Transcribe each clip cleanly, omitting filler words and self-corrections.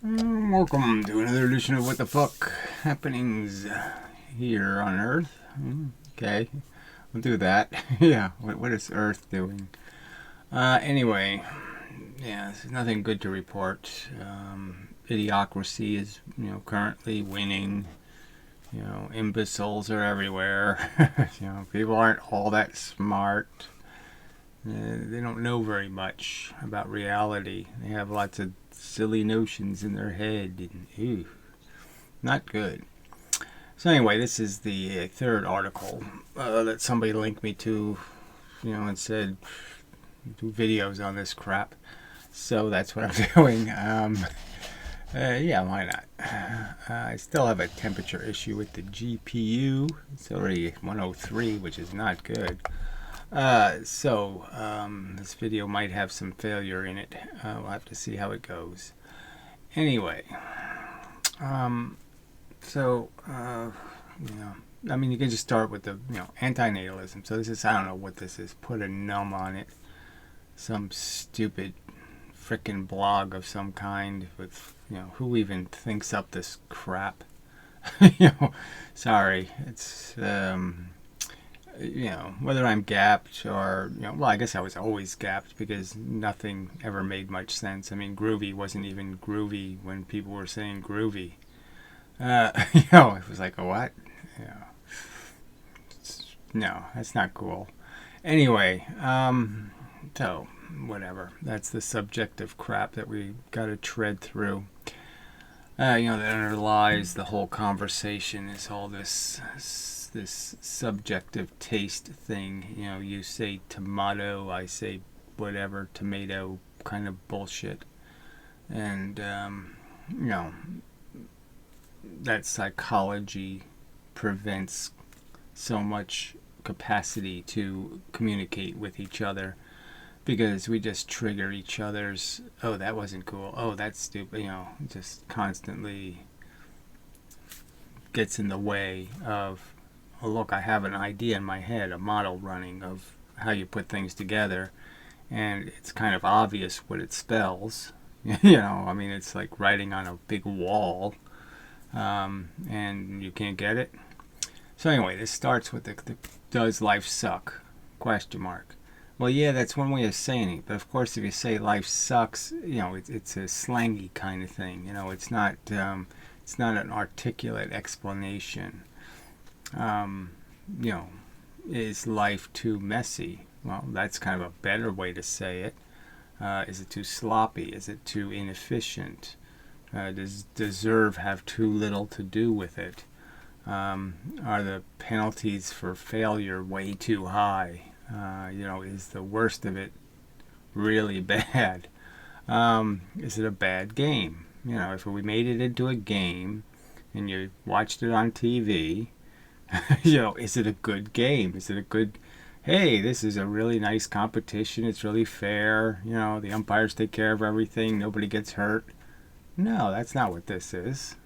Welcome to another edition of What the Fuck Happenings here on Earth. Okay, we'll do that. Yeah, what is Earth doing? Anyway, yeah, there's nothing good to report. Idiocracy is, currently winning. Imbeciles are everywhere. People aren't all that smart. They don't know very much about reality. They have lots of silly notions in their head. And, ew, not good. So anyway, this is the third article that somebody linked me to, and said do videos on this crap. So that's what I'm doing. Yeah, why not? I still have a temperature issue with the GPU. It's already 103, which is not good. So this video might have some failure in it. We'll have to see how it goes. Anyway, you can just start with the, antinatalism. So this is, I don't know what this is. Put a num on it. Some stupid frickin' blog of some kind with, who even thinks up this crap? Sorry. It's, whether I'm gapped or, well, I guess I was always gapped because nothing ever made much sense. I mean, groovy wasn't even groovy when people were saying groovy. It was like, a what? No, that's not cool. Anyway, so, whatever. That's the subjective crap that we gotta tread through. That underlies the whole conversation is all this subjective taste thing. You say tomato, I say whatever, tomato kind of bullshit. And, that psychology prevents so much capacity to communicate with each other because we just trigger each other's, oh, that wasn't cool, oh, that's stupid, just constantly gets in the way of, oh, look, I have an idea in my head, a model running of how you put things together, and it's kind of obvious what it spells. It's like writing on a big wall, and you can't get it. So anyway, this starts with the does life suck? Question mark. Well, yeah, that's one way of saying it, but of course, if you say life sucks, it's a slangy kind of thing. It's not an articulate explanation. Is life too messy? Well, that's kind of a better way to say it. Is it too sloppy? Is it too inefficient? Does deserve have too little to do with it? Are the penalties for failure way too high? Is the worst of it really bad? Is it a bad game? If we made it into a game and you watched it on TV, is it a good game? Is it a good, hey, this is a really nice competition, it's really fair, the umpires take care of everything, nobody gets hurt? No, that's not what this is.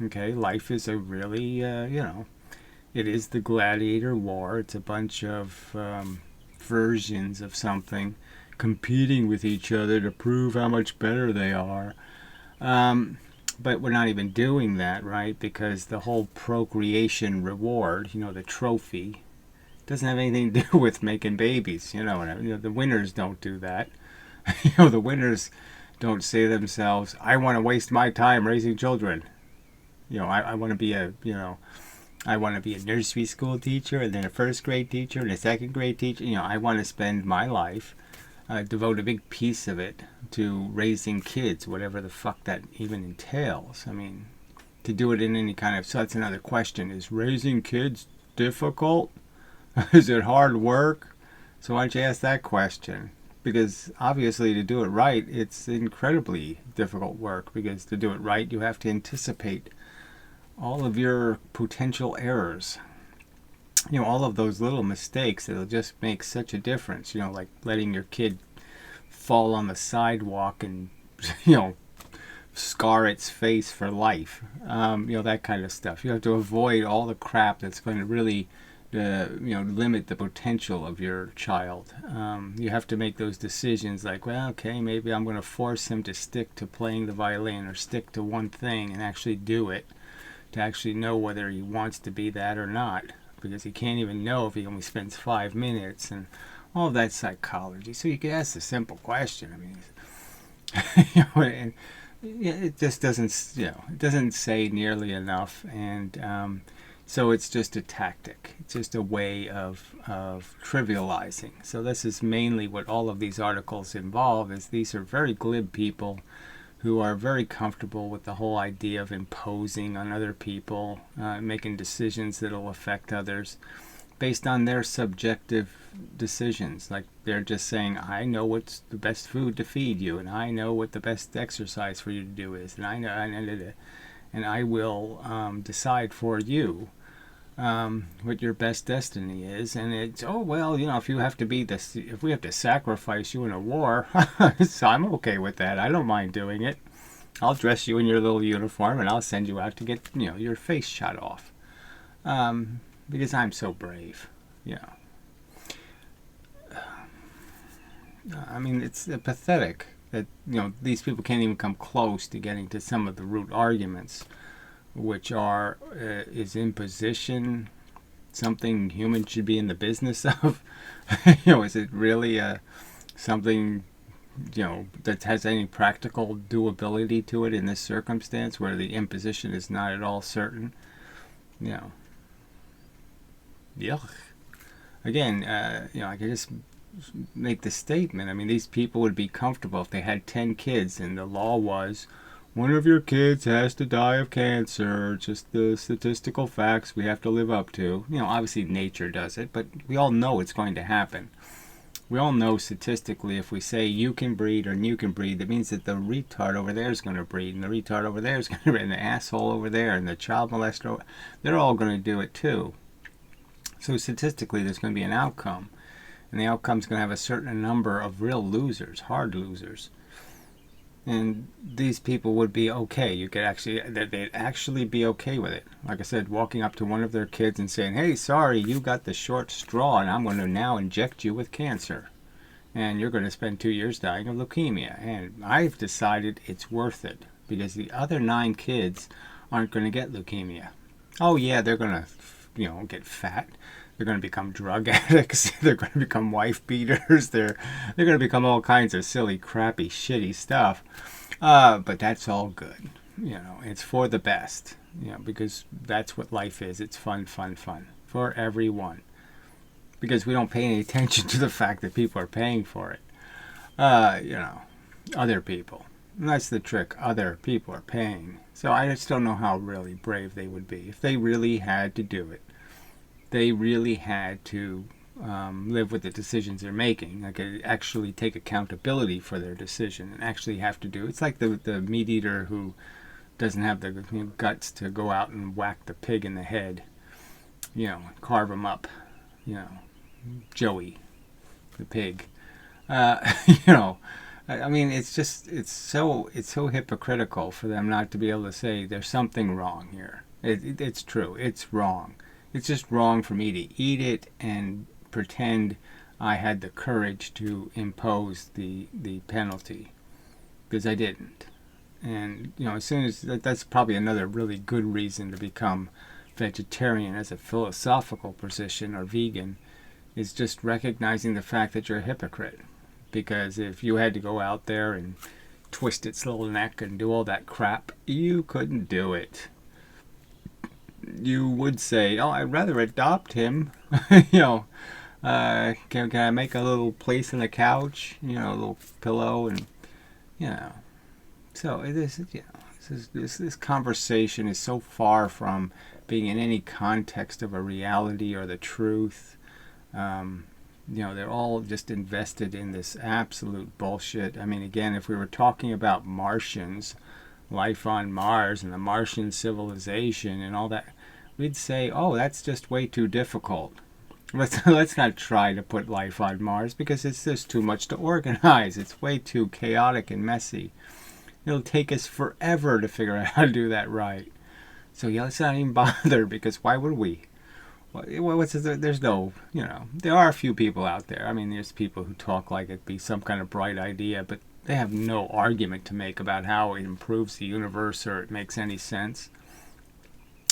Okay, life is a really, it is the gladiator war. It's a bunch of versions of something competing with each other to prove how much better they are. But we're not even doing that, right? Because the whole procreation reward, the trophy, doesn't have anything to do with making babies. The winners don't do that. The winners don't say to themselves, I want to waste my time raising children. I want to be I want to be a nursery school teacher and then a first grade teacher and a second grade teacher. I want to spend my life, devote a big piece of it to raising kids, whatever the fuck that even entails. To do it in any kind of, so that's another question. Is raising kids difficult? Is it hard work? So why don't you ask that question? Because obviously to do it right, it's incredibly difficult work, because to do it right, you have to anticipate all of your potential errors. All of those little mistakes that'll just make such a difference. Like letting your kid fall on the sidewalk and, scar its face for life. That kind of stuff. You have to avoid all the crap that's going to really limit the potential of your child. You have to make those decisions like, well, okay, maybe I'm going to force him to stick to playing the violin or stick to one thing and actually do it, to actually know whether he wants to be that or not, because he can't even know if he only spends 5 minutes, and all of that psychology. So you can ask the simple question. I mean, and it just doesn't, it doesn't say nearly enough, and so it's just a tactic. It's just a way of trivializing. So this is mainly what all of these articles involve, is these are very glib people who are very comfortable with the whole idea of imposing on other people, making decisions that will affect others based on their subjective decisions. Like they're just saying, I know what's the best food to feed you, and I know what the best exercise for you to do is, and I know, and I will decide for you what your best destiny is. And it's, oh well, if you have to be this, if we have to sacrifice you in a war, so I'm okay with that. I don't mind doing it. I'll dress you in your little uniform and I'll send you out to get your face shot off, because I'm so brave. I mean, it's pathetic that these people can't even come close to getting to some of the root arguments, which are, is imposition something humans should be in the business of? Is it really something that has any practical doability to it in this circumstance where the imposition is not at all certain? Yuck. Again, I could just make the statement. I mean, these people would be comfortable if they had 10 kids and the law was, one of your kids has to die of cancer. Just the statistical facts we have to live up to. Obviously nature does it, but we all know it's going to happen. We all know statistically if we say you can breed or you can breed, that means that the retard over there is going to breed, and the retard over there is going to breed, and the asshole over there, and the child molester, they're all going to do it too. So statistically there's going to be an outcome, and the outcome's going to have a certain number of real losers, hard losers. And these people would be okay. They'd actually be okay with it. Like I said, walking up to one of their kids and saying, hey, sorry, you got the short straw, and I'm going to now inject you with cancer. And you're going to spend 2 years dying of leukemia. And I've decided it's worth it, because the other 9 kids aren't going to get leukemia. Oh, yeah, they're going to, get fat. They're going to become drug addicts. They're going to become wife beaters. They're going to become all kinds of silly, crappy, shitty stuff. But that's all good. It's for the best. Because that's what life is. It's fun, fun, fun for everyone. Because we don't pay any attention to the fact that people are paying for it. Other people. And that's the trick. Other people are paying. So I just don't know how really brave they would be if they really had to do it. They really had to live with the decisions they're making. Like actually take accountability for their decision and actually have to do. It's like the meat eater who doesn't have the guts to go out and whack the pig in the head. Carve him up. Joey, the pig. I mean, it's so hypocritical for them not to be able to say there's something wrong here. It's true. It's wrong. It's just wrong for me to eat it and pretend I had the courage to impose the penalty, because I didn't. And as soon as that's probably another really good reason to become vegetarian as a philosophical position, or vegan, is just recognizing the fact that you're a hypocrite. Because if you had to go out there and twist its little neck and do all that crap, you couldn't do it. You would say, oh, I'd rather adopt him. Can I make a little place on the couch? A little pillow, and So this conversation is so far from being in any context of a reality or the truth. They're all just invested in this absolute bullshit. I mean, again, if we were talking about Martians, life on Mars and the Martian civilization and all that, we'd say, oh, that's just way too difficult. Let's not try to put life on Mars, because it's just too much to organize. It's way too chaotic and messy. It'll take us forever to figure out how to do that right. So let's not even bother, because why would we? there's no, there are a few people out there. I mean, there's people who talk like it'd be some kind of bright idea, but they have no argument to make about how it improves the universe or it makes any sense.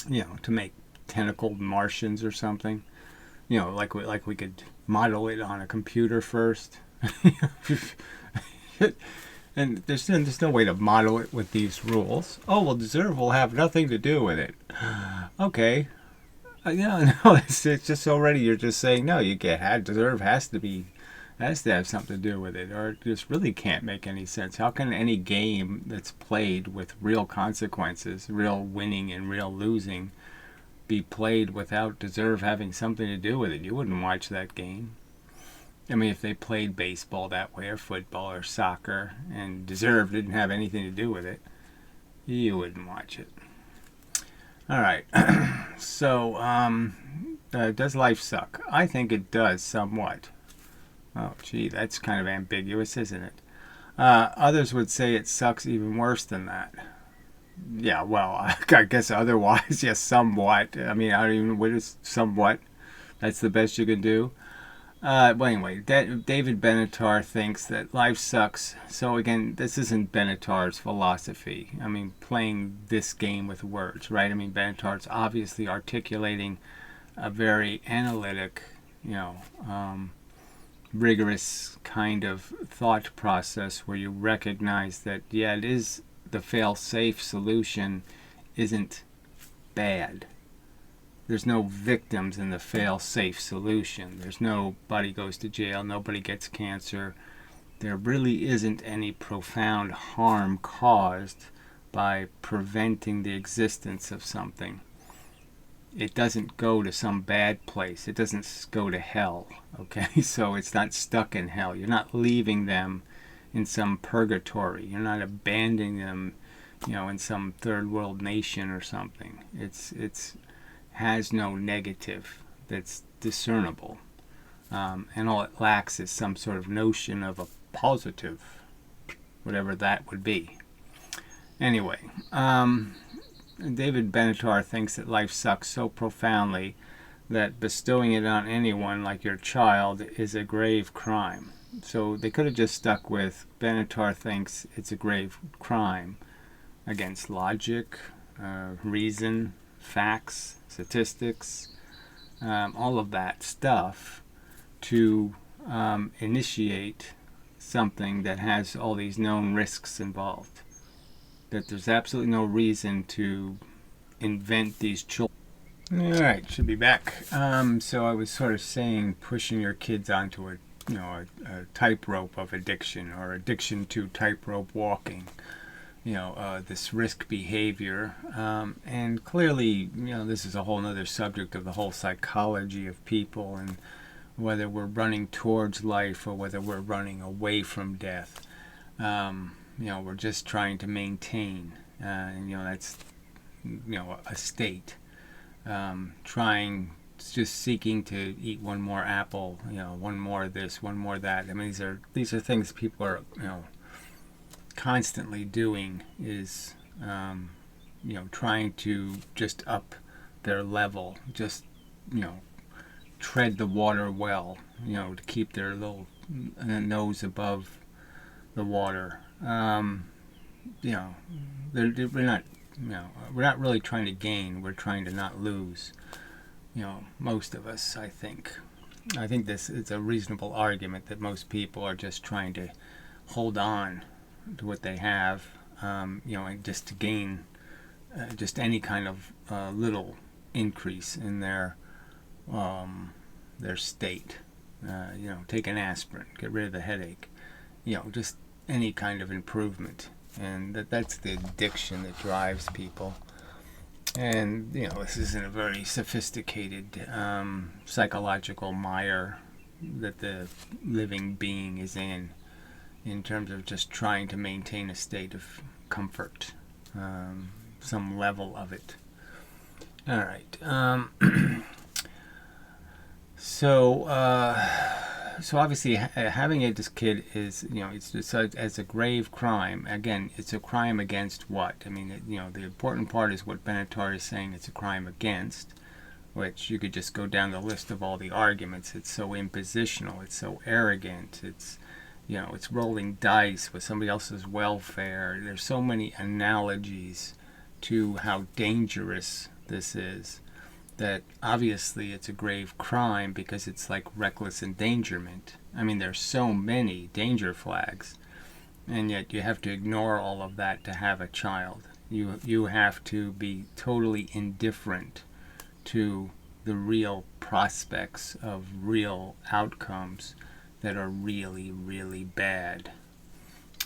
To make tentacled Martians or something. Like we could model it on a computer first. And there's no way to model it with these rules. Oh, well, deserve will have nothing to do with it. Okay. No, it's just already you're just saying no. Deserve has to have something to do with it, or it just really can't make any sense. How can any game that's played with real consequences, real winning and real losing, be played without deserve having something to do with it? You wouldn't watch that game. I mean, if they played baseball that way, or football, or soccer, and deserve didn't have anything to do with it, you wouldn't watch it. All right. So, does life suck? I think it does somewhat. Oh, gee, that's kind of ambiguous, isn't it? Others would say it sucks even worse than that. Yeah, well, I guess otherwise, yes, somewhat. I mean, I don't even, what is somewhat? That's the best you can do? Well, anyway, David Benatar thinks that life sucks. So again, this isn't Benatar's philosophy. I mean, playing this game with words, right? I mean, Benatar's obviously articulating a very analytic, rigorous kind of thought process where you recognize that, yeah, it is the fail-safe solution isn't bad. There's no victims in the fail-safe solution. There's nobody goes to jail, nobody gets cancer. There really isn't any profound harm caused by preventing the existence of something. It doesn't go to some bad place. It doesn't go to hell, okay? So it's not stuck in hell. You're not leaving them in some purgatory. You're not abandoning them, in some third world nation or something. It's has no negative that's discernible, and all it lacks is some sort of notion of a positive, whatever that would be. Anyway, David Benatar thinks that life sucks so profoundly that bestowing it on anyone like your child is a grave crime. So they could have just stuck with Benatar thinks it's a grave crime against logic, reason, facts, statistics, all of that stuff to initiate something that has all these known risks involved. That there's absolutely no reason to invent these children. All right, should be back. So I was sort of saying pushing your kids onto a tightrope of addiction, or addiction to tightrope walking. This risk behavior, and clearly, this is a whole other subject of the whole psychology of people and whether we're running towards life or whether we're running away from death. We're just trying to maintain, and that's, a state. Just seeking to eat one more apple, one more of this, one more of that. I mean, these are things people are, constantly doing, is trying to just up their level, just tread the water well, to keep their little nose above the water. We're not really trying to gain, we're trying to not lose, most of us. I think this is a reasonable argument that most people are just trying to hold on to what they have, and just to gain just any kind of little increase in their state. Take an aspirin, get rid of the headache. Just any kind of improvement, and that's the addiction that drives people. And this isn't a very sophisticated psychological mire that the living being is in terms of just trying to maintain a state of comfort, some level of it. All right. So obviously having this kid is, it's just as a grave crime. Again, it's a crime against what? I mean, the important part is what Benatar is saying it's a crime against. which you could just go down the list of all the arguments. It's so impositional, it's so arrogant, it's, you know, it's rolling dice with somebody else's welfare. There's so many analogies to how dangerous this is, that obviously it's a grave crime because it's like reckless endangerment. I mean, there's so many danger flags, and yet you have to ignore all of that to have a child. You have to be totally indifferent to the real prospects of real outcomes that are really, really bad.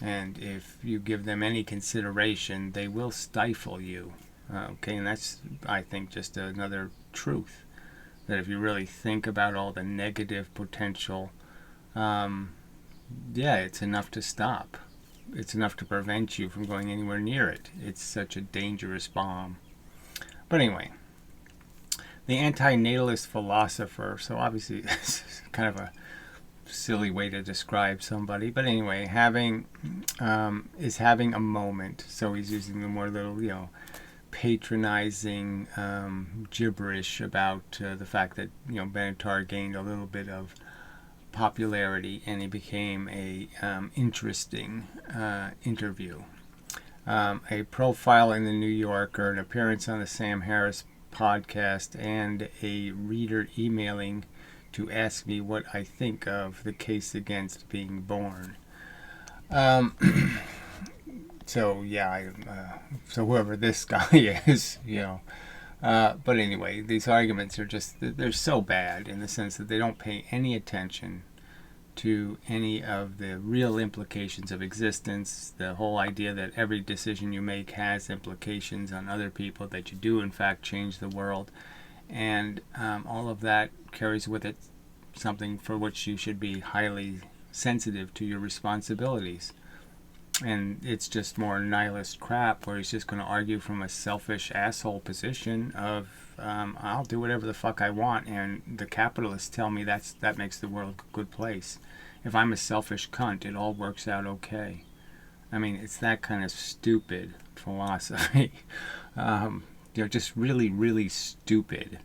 And if you give them any consideration, they will stifle you. Okay, and that's, I think, just another truth. That if you really think about all the negative potential, yeah, it's enough to stop. It's enough to prevent you from going anywhere near it. It's such a dangerous bomb. But anyway, the anti-natalist philosopher, so obviously it's kind of a silly way to describe somebody, but anyway, is having a moment. So he's using the more little, you know, patronizing gibberish about the fact that, you know, Benatar gained a little bit of popularity and he became a interesting interview. A profile in the New Yorker, an appearance on the Sam Harris podcast, and a reader emailing to ask me what I think of the case against being born. So yeah, so whoever this guy is, you know. But anyway, these arguments are just, they're so bad in the sense that they don't pay any attention to any of the real implications of existence, the whole idea that every decision you make has implications on other people, that you do in fact change the world, and all of that carries with it something for which you should be highly sensitive to your responsibilities. And it's just more nihilist crap where he's just going to argue from a selfish asshole position of I'll do whatever the fuck I want, and the capitalists tell me that makes the world a good place. If I'm a selfish cunt, it all works out okay. I mean, it's that kind of stupid philosophy. Just really, really stupid.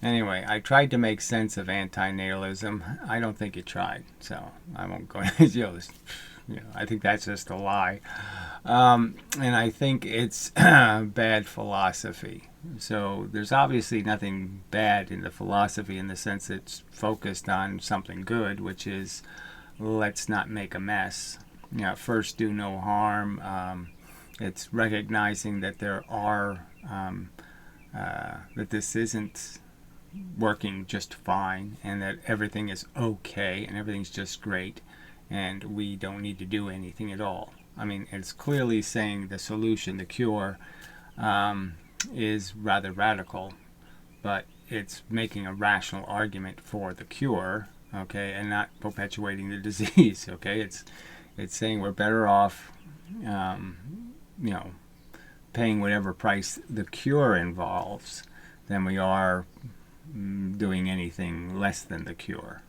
Anyway, I tried to make sense of anti-natalism. I don't think it tried, so I won't go into I think that's just a lie. And I think it's bad philosophy. So there's obviously nothing bad in the philosophy in the sense it's focused on something good, which is let's not make a mess. First do no harm. It's recognizing that there are, that this isn't working just fine and that everything is okay and everything's just great and we don't need to do anything at all. I mean, it's clearly saying the solution, the cure, is rather radical, but it's making a rational argument for the cure, okay, and not perpetuating the disease, okay? It's saying we're better off, paying whatever price the cure involves than we are doing anything less than the cure.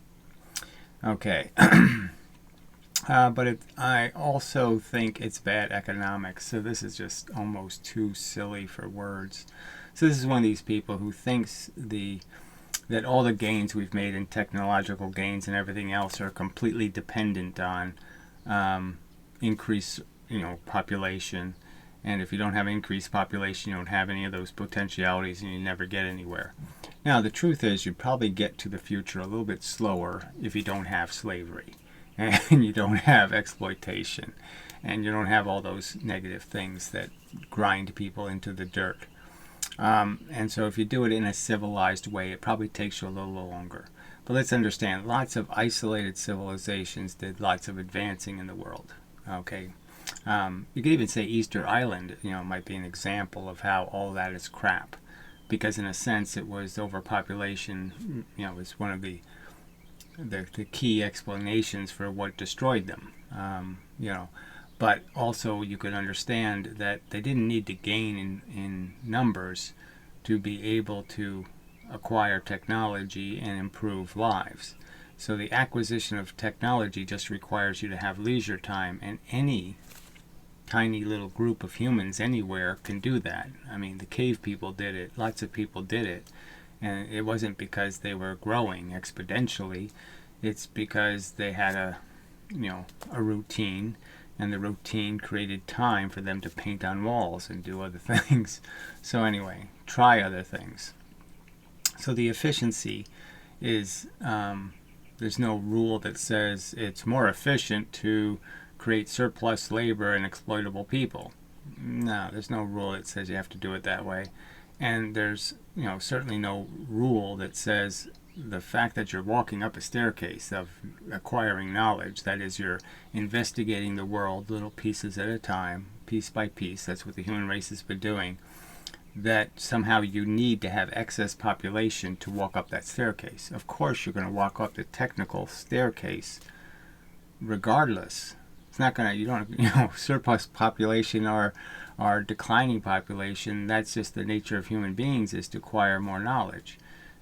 Okay. But I also think it's bad economics. So this is just almost too silly for words. So this is one of these people who thinks that all the gains we've made in technological gains and everything else are completely dependent on increased, population. And if you don't have increased population, you don't have any of those potentialities and you never get anywhere. Now, the truth is you'd probably get to the future a little bit slower if you don't have slavery. And you don't have exploitation, and you don't have all those negative things that grind people into the dirt. And so if you do it in a civilized way, it probably takes you a little longer. But let's understand, lots of isolated civilizations did lots of advancing in the world. Okay, you could even say Easter Island, might be an example of how all that is crap, because in a sense it was overpopulation. Was one of the key explanations for what destroyed them, but also you could understand that they didn't need to gain in numbers to be able to acquire technology and improve lives. So the acquisition of technology just requires you to have leisure time, and any tiny little group of humans anywhere can do that. I mean, the cave people did it, lots of people did it. And it wasn't because they were growing exponentially. It's because they had a routine, and the routine created time for them to paint on walls and do other things. So anyway, try other things. So the efficiency is, there's no rule that says it's more efficient to create surplus labor and exploitable people. No, there's no rule that says you have to do it that way. And there's, certainly no rule that says the fact that you're walking up a staircase of acquiring knowledge, that is, you're investigating the world little pieces at a time, piece by piece, that's what the human race has been doing, that somehow you need to have excess population to walk up that staircase. Of course you're going to walk up the technical staircase regardless. It's not going to, you don't, surplus population or declining population, that's just the nature of human beings, is to acquire more knowledge.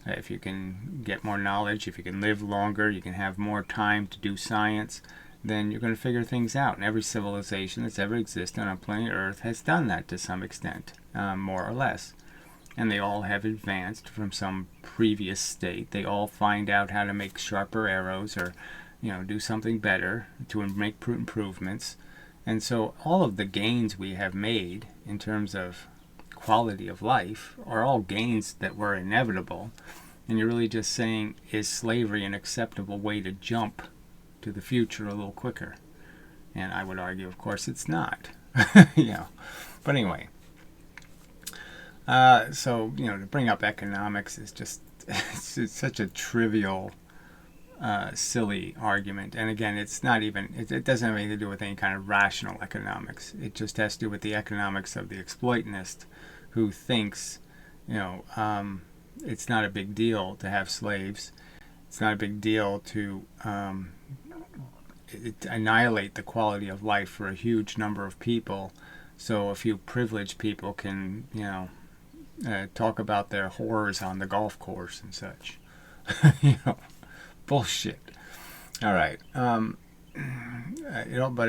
If you can get more knowledge, if you can live longer, you can have more time to do science, then you're going to figure things out. And every civilization that's ever existed on planet Earth has done that to some extent, more or less. And they all have advanced from some previous state. They all find out how to make sharper arrows, or do something better to make improvements. And so all of the gains we have made in terms of quality of life are all gains that were inevitable. And you're really just saying, is slavery an acceptable way to jump to the future a little quicker? And I would argue, of course, it's not. But anyway, so to bring up economics is just it's such a trivial, silly argument. And again, it's not even, it doesn't have anything to do with any kind of rational economics. It just has to do with the economics of the exploitanist, who thinks, it's not a big deal to have slaves. It's not a big deal to annihilate the quality of life for a huge number of people, so a few privileged people can, talk about their horrors on the golf course and such. Bullshit. All right. But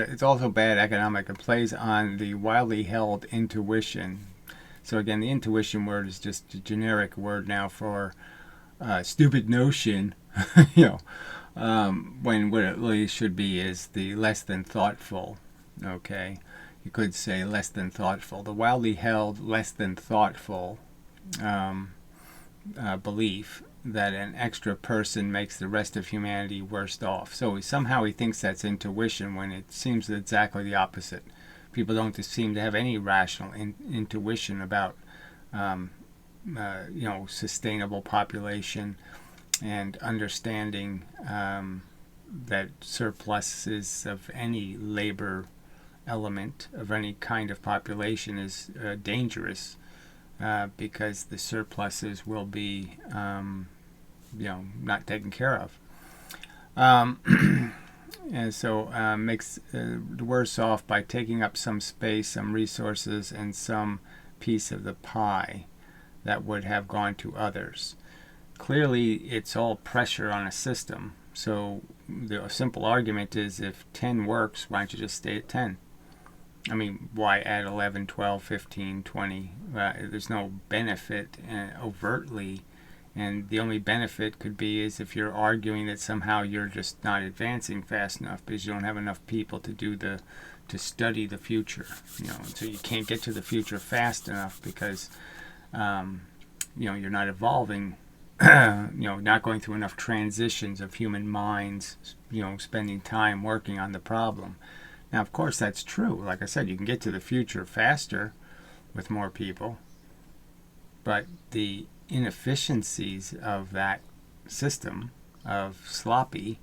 it's also bad economic. It plays on the widely held intuition. So again, the intuition word is just a generic word now for stupid notion, when what it really should be is the less than thoughtful. Okay, you could say less than thoughtful. The wildly held less than thoughtful belief that an extra person makes the rest of humanity worse off. So somehow he thinks that's intuition, when it seems exactly the opposite. People don't seem to have any rational intuition about sustainable population, and understanding that surpluses of any labor element of any kind of population is dangerous, because the surpluses will be not taken care of. And so makes worse off by taking up some space, some resources, and some piece of the pie that would have gone to others. Clearly, it's all pressure on a system. So the simple argument is, if 10 works, why don't you just stay at 10? I mean, why add 11, 12, 15, 20? There's no benefit overtly. And the only benefit could be is if you're arguing that somehow you're just not advancing fast enough because you don't have enough people to study the future. So you can't get to the future fast enough because you're not evolving. Not going through enough transitions of human minds. Spending time working on the problem. Now, of course, that's true. Like I said, you can get to the future faster with more people, but the inefficiencies of that system of sloppy,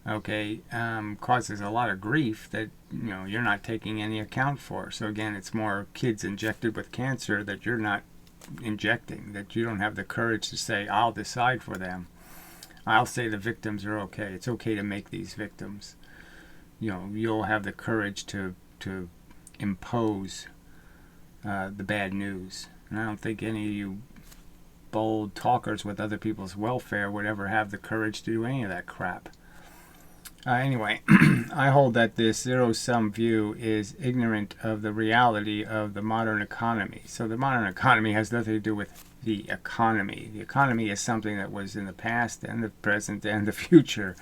causes a lot of grief that you're not taking any account for. So again, it's more kids injected with cancer that you're not injecting, that you don't have the courage to say, I'll decide for them. I'll say the victims are okay. It's okay to make these victims. You'll have the courage to impose the bad news. And I don't think any of you bold talkers with other people's welfare would ever have the courage to do any of that crap. Anyway, I hold that this zero-sum view is ignorant of the reality of the modern economy. So the modern economy has nothing to do with the economy. The economy is something that was in the past and the present and the future.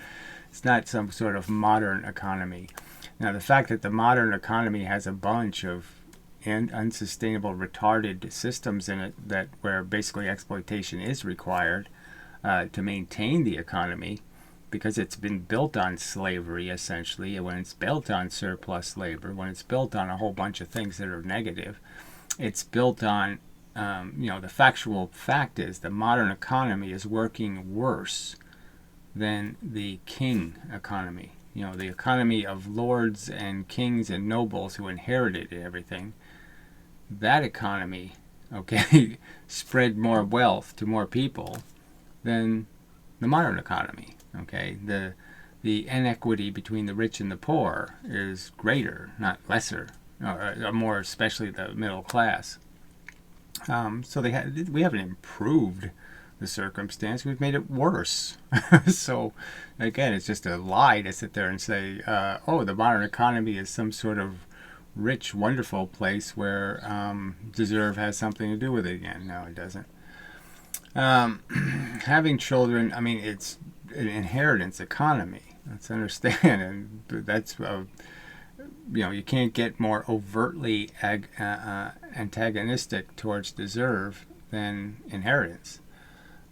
It's not some sort of modern economy. Now, the fact that the modern economy has a bunch of unsustainable, retarded systems in it that where basically exploitation is required to maintain the economy, because it's been built on slavery, essentially, and when it's built on surplus labor, when it's built on a whole bunch of things that are negative, it's built on, the factual fact is the modern economy is working worse than the king economy. The economy of lords and kings and nobles who inherited everything. That economy, okay, spread more wealth to more people than the modern economy. Okay, the inequity between the rich and the poor is greater, not lesser, or more especially the middle class. So we haven't improved the circumstance; we've made it worse. So, again, it's just a lie to sit there and say, "Oh, the modern economy is some sort of rich, wonderful place where deserve has something to do with it." Again, no, it doesn't. Having children, I mean, it's an inheritance economy. Let's understand, and that's you can't get more overtly antagonistic towards deserve than inheritance.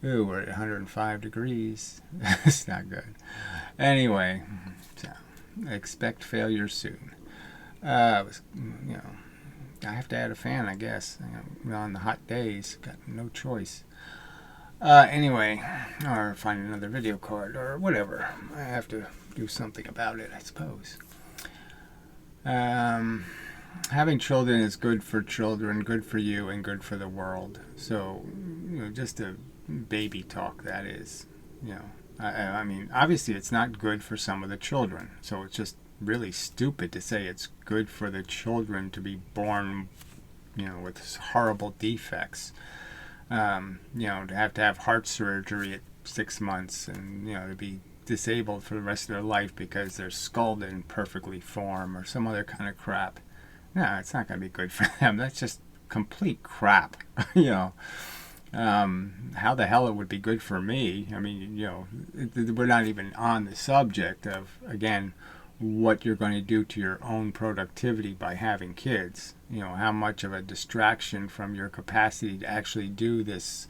Ooh, we're at 105 degrees. It's not good. Anyway, so expect failure soon. I have to add a fan, I guess. On the hot days, got no choice. Anyway, or find another video card or whatever. I have to do something about it, I suppose. Having children is good for children, good for you, and good for the world. So, just a baby talk, that is. I mean, obviously it's not good for some of the children. So it's just really stupid to say it's good for the children to be born, with horrible defects. To have heart surgery at 6 months and, to be disabled for the rest of their life because their skull didn't perfectly form or some other kind of crap. No, it's not going to be good for them. That's just complete crap. How the hell it would be good for me? I mean, we're not even on the subject of, again, what you're going to do to your own productivity by having kids. How much of a distraction from your capacity to actually do this,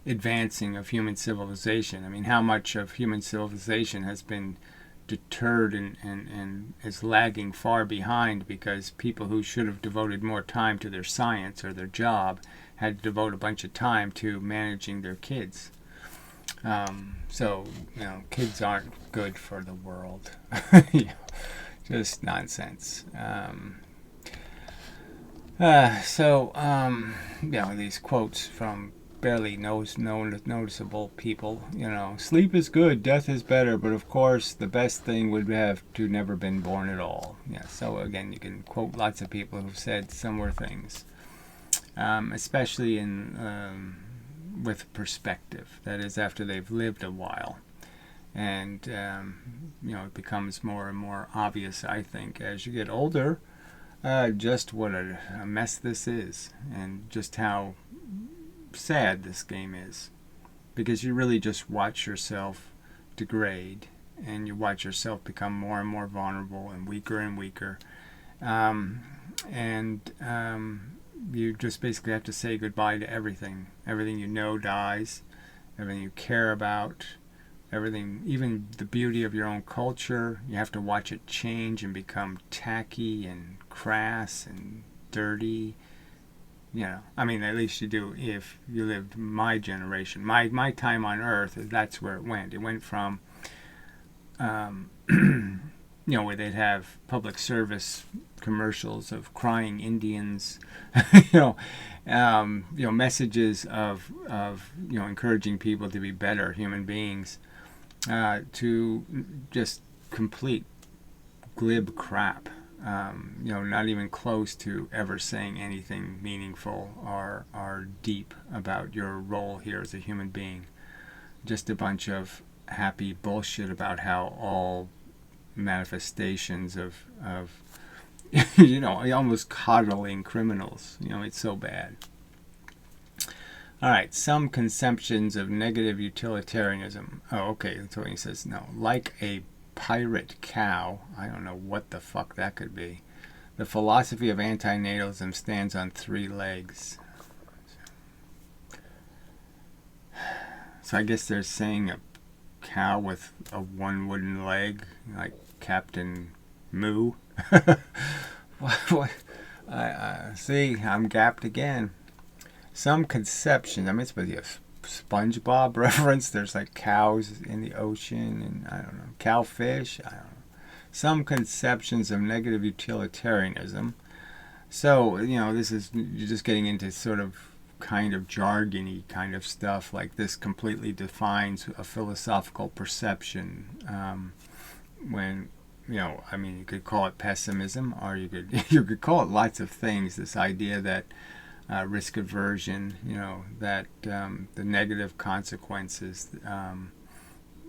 advancing of human civilization. I mean, how much of human civilization has been deterred and is lagging far behind because people who should have devoted more time to their science or their job had to devote a bunch of time to managing their kids. So, kids aren't good for the world. Just nonsense. These quotes from barely noticeable people, sleep is good, death is better, but of course the best thing would have to never been born at all. Yeah, so again, you can quote lots of people who've said similar things, especially with perspective. That is, after they've lived a while. And, it becomes more and more obvious, I think, as you get older, just what a mess this is and just how sad this game is. Because you really just watch yourself degrade and you watch yourself become more and more vulnerable and weaker. You just basically have to say goodbye to everything. Everything you know dies. Everything you care about. Everything, even the beauty of your own culture, you have to watch it change and become tacky and crass and dirty. I mean, at least you do if you lived my generation. My time on Earth, that's where it went. It went from, where they'd have public service commercials of crying Indians, messages of encouraging people to be better human beings, to just complete glib crap. Not even close to ever saying anything meaningful or deep about your role here as a human being. Just a bunch of happy bullshit about how all manifestations of almost coddling criminals. It's so bad. All right, some conceptions of negative utilitarianism. Oh, okay, that's what he says. No, like a pirate cow. I don't know what the fuck that could be. The philosophy of antinatalism stands on 3 legs. So I guess they're saying a cow with a 1 wooden leg, like Captain Moo. What? See, I'm gapped again. Some conception. I mean, it's with a SpongeBob reference. There's like cows in the ocean, and I don't know, cowfish. I don't know. Some conceptions of negative utilitarianism. So this is, you're just getting into sort of kind of jargony kind of stuff. Like, this completely defines a philosophical perception. When I mean, you could call it pessimism, or you could call it lots of things. This idea that risk aversion, that the negative consequences,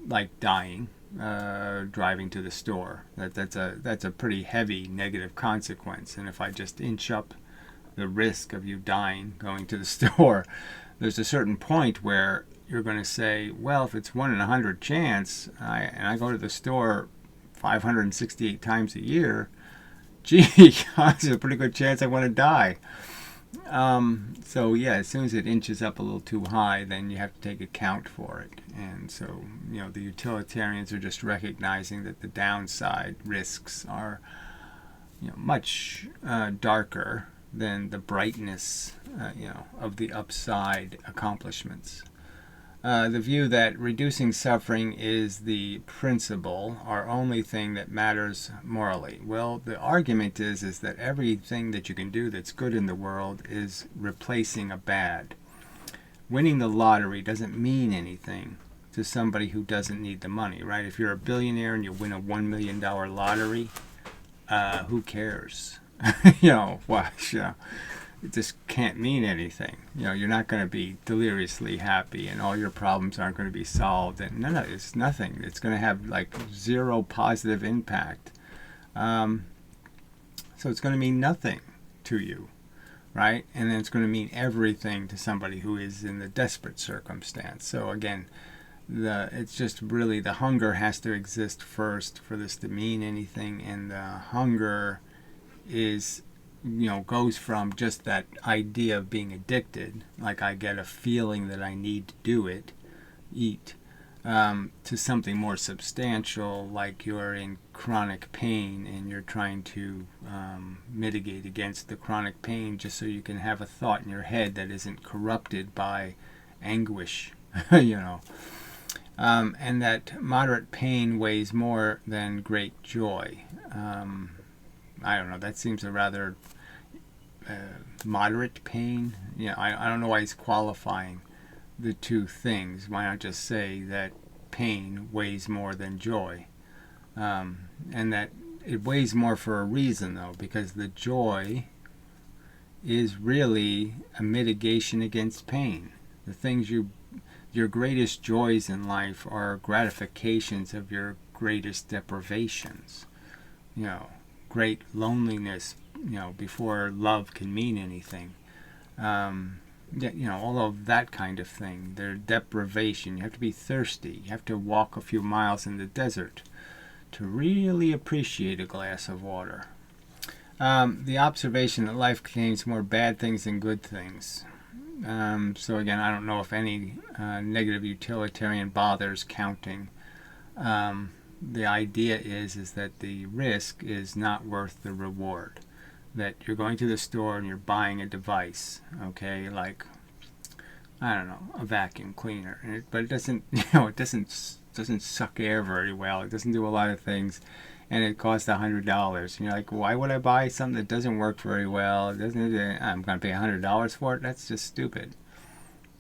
like dying, driving to the store, that's a pretty heavy negative consequence. And if I just inch up the risk of you dying going to the store, there's a certain point where you're going to say, well, if it's 1 in 100 chance, and I go to the store 568 times a year, gee, there's a pretty good chance I want to die. So yeah, as soon as it inches up a little too high, then you have to take account for it. And so, the utilitarians are just recognizing that the downside risks are, much darker than the brightness, of the upside accomplishments. The view that reducing suffering is the principle or only thing that matters morally. Well, the argument is that everything that you can do that's good in the world is replacing a bad. Winning the lottery doesn't mean anything to somebody who doesn't need the money, right? If you're a billionaire and you win a $1 million lottery, who cares? It just can't mean anything. You're not going to be deliriously happy, and all your problems aren't going to be solved, and it's nothing. It's going to have like 0 positive impact. So it's going to mean nothing to you, right? And then it's going to mean everything to somebody who is in the desperate circumstance. So again, it's just really the hunger has to exist first for this to mean anything, and the hunger is, goes from just that idea of being addicted, like I get a feeling that I need to do it, eat, to something more substantial, like you're in chronic pain and you're trying to mitigate against the chronic pain just so you can have a thought in your head that isn't corrupted by anguish, and that moderate pain weighs more than great joy. I don't know, that seems a rather moderate pain. I don't know why he's qualifying the two things. Why not just say that pain weighs more than joy? And that it weighs more for a reason, though, because the joy is really a mitigation against pain. The things your greatest joys in life are gratifications of your greatest deprivations. Great loneliness, before love can mean anything. All of that kind of thing. They're deprivation. You have to be thirsty. You have to walk a few miles in the desert to really appreciate a glass of water. The observation that life contains more bad things than good things. So again, I don't know if any negative utilitarian bothers counting. The idea is that the risk is not worth the reward. That you're going to the store and you're buying a device, okay, like, I don't know, a vacuum cleaner, but it doesn't, it doesn't suck air very well. It doesn't do a lot of things, and it costs $100. And you're like, why would I buy something that doesn't work very well? I'm going to pay $100 for it. That's just stupid.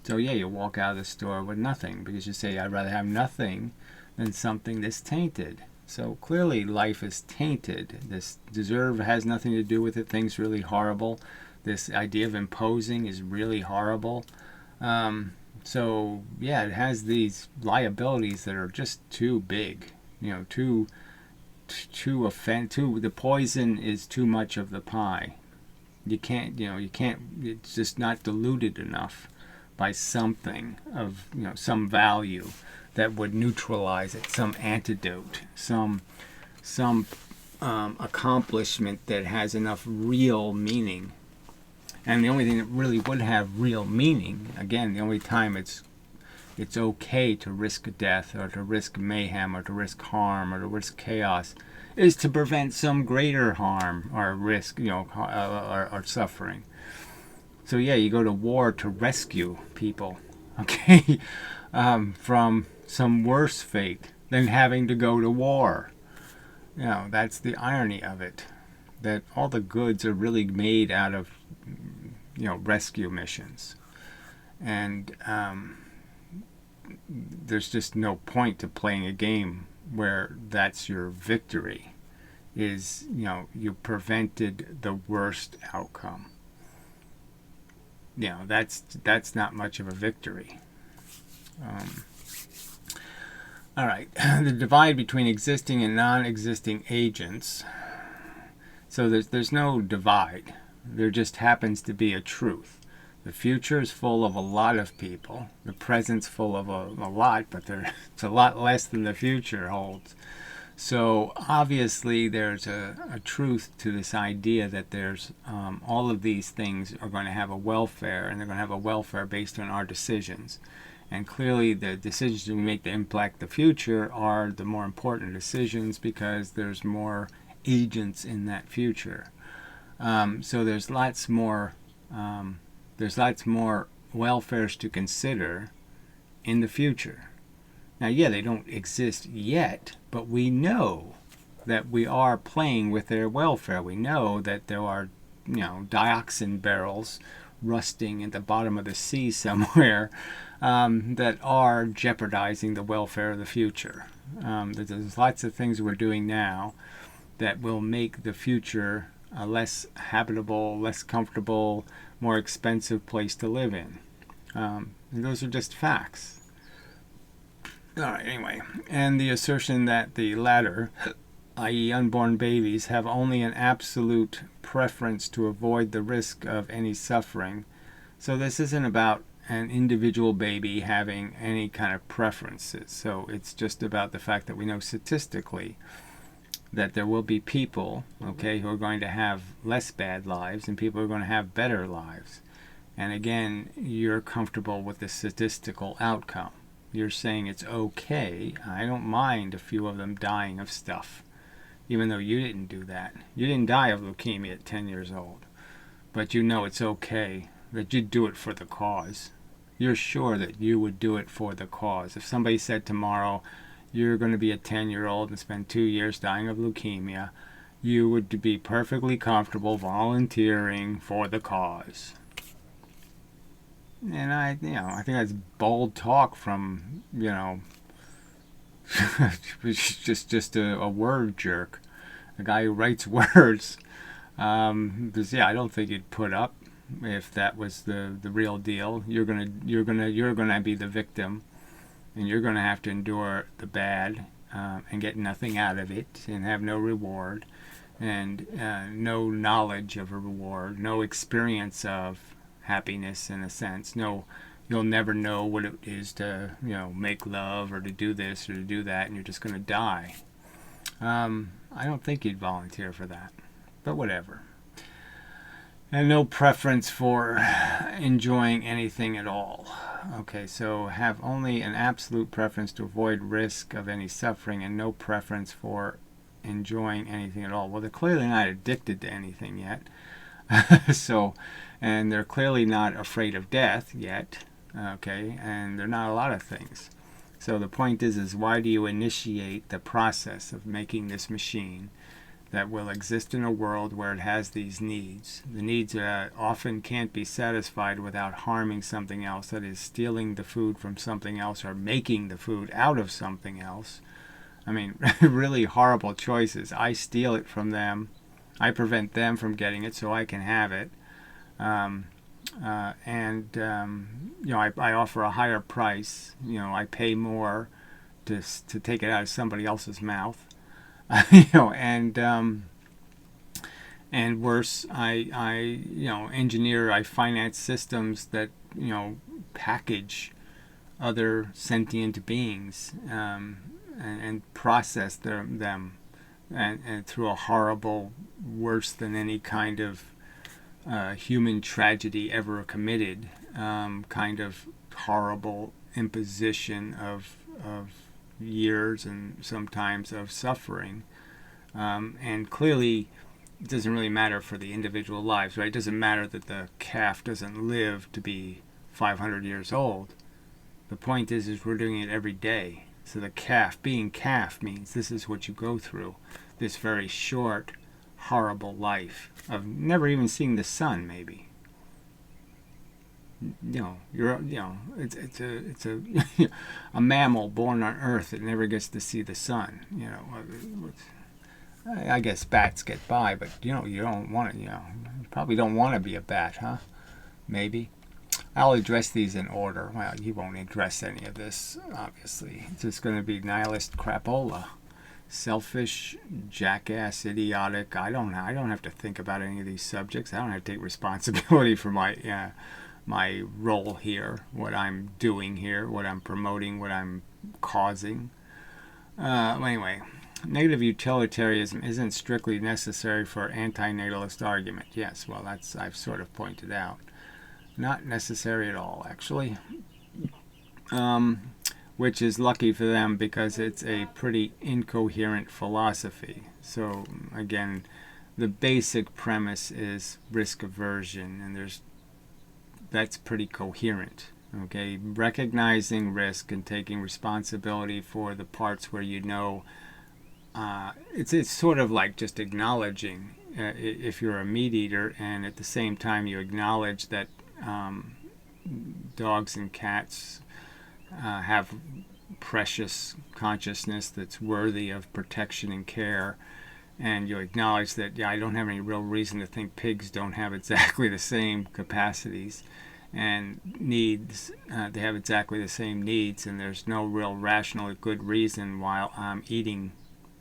So yeah, you walk out of the store with nothing because you say, I'd rather have nothing than something that's tainted. So clearly life is tainted. This deserve has nothing to do with it. Things really horrible. This idea of imposing is really horrible. So yeah, it has these liabilities that are just too big. The poison is too much of the pie. You can't, it's just not diluted enough by something of, some value that would neutralize it, some antidote, some accomplishment that has enough real meaning. And the only thing that really would have real meaning, again, the only time it's okay to risk death or to risk mayhem or to risk harm or to risk chaos, is to prevent some greater harm or risk, or suffering. So yeah, you go to war to rescue people, okay, from some worse fate than having to go to war. That's the irony of it, that all the goods are really made out of, rescue missions. And there's just no point to playing a game where that's your victory, is, you prevented the worst outcome. That's not much of a victory. All right, the divide between existing and non-existing agents. So there's no divide. There just happens to be a truth. The future is full of a lot of people. The present's full of a lot, but it's a lot less than the future holds. So obviously there's a truth to this idea that there's all of these things are going to have a welfare, and they're going to have a welfare based on our decisions. And clearly the decisions we make that impact the future are the more important decisions, because there's more agents in that future. So there's lots more welfares to consider in the future. Now, yeah, they don't exist yet, but we know that we are playing with their welfare. We know that there are, dioxin barrels rusting at the bottom of the sea somewhere that are jeopardizing the welfare of the future. There's lots of things we're doing now that will make the future a less habitable, less comfortable, more expensive place to live in. And those are just facts. All right, anyway. And the assertion that the latter, i.e. unborn babies, have only an absolute preference to avoid the risk of any suffering. So this isn't about an individual baby having any kind of preferences. So it's just about the fact that we know statistically that there will be people, okay, who are going to have less bad lives and people who are going to have better lives. And again, you're comfortable with the statistical outcome. You're saying it's okay. I don't mind a few of them dying of stuff, even though you didn't do that. You didn't die of leukemia at 10 years old. But you know it's okay, that you'd do it for the cause. You're sure that you would do it for the cause. If somebody said tomorrow, you're going to be a 10-year-old and spend 2 years dying of leukemia, you would be perfectly comfortable volunteering for the cause. And I think that's bold talk from, just a word jerk, a guy who writes words. Because I don't think you'd put up if that was the real deal. You're gonna be the victim, and you're gonna have to endure the bad and get nothing out of it, and have no reward, and no knowledge of a reward, no experience of happiness in a sense. No, you'll never know what it is to make love or to do this or to do that, and you're just gonna die. I don't think you'd volunteer for that, but whatever. And no preference for enjoying anything at all. Okay, so have only an absolute preference to avoid risk of any suffering, and no preference for enjoying anything at all. Well, they're clearly not addicted to anything yet. And they're clearly not afraid of death yet. Okay, and they're not a lot of things. So the point is why do you initiate the process of making this machine that will exist in a world where it has these needs? The needs often can't be satisfied without harming something else, that is, stealing the food from something else or making the food out of something else. I mean, really horrible choices. I steal it from them. I prevent them from getting it so I can have it. I offer a higher price. I pay more to take it out of somebody else's mouth. And worse, I engineer, I finance systems that package other sentient beings, and process them, and through a horrible, worse than any kind of human tragedy ever committed, kind of horrible imposition of years and sometimes of suffering. And clearly, it doesn't really matter for the individual lives, right? It doesn't matter that the calf doesn't live to be 500 years old. The point is we're doing it every day. So the being calf means this is what you go through, this very short, horrible life of never even seeing the sun, maybe. It's a a mammal born on Earth that never gets to see the sun. I guess bats get by, but you don't want to. You probably don't want to be a bat, huh? Maybe. I'll address these in order. Well, you won't address any of this, obviously. It's just going to be nihilist crapola. Selfish, jackass, idiotic. I don't have to think about any of these subjects. I don't have to take responsibility for my role here, what I'm doing here, what I'm promoting, what I'm causing. Anyway, negative utilitarianism isn't strictly necessary for anti-natalist argument. Yes, well, I've sort of pointed out. Not necessary at all, actually. Which is lucky for them because it's a pretty incoherent philosophy. So, again, the basic premise is risk aversion, and that's pretty coherent. Okay, recognizing risk and taking responsibility for the parts where it's sort of like just acknowledging if you're a meat eater, and at the same time you acknowledge that dogs and cats have precious consciousness that's worthy of protection and care, and you acknowledge that I don't have any real reason to think pigs don't have exactly the same capacities and needs. They have exactly the same needs, and there's no real rational good reason why I'm eating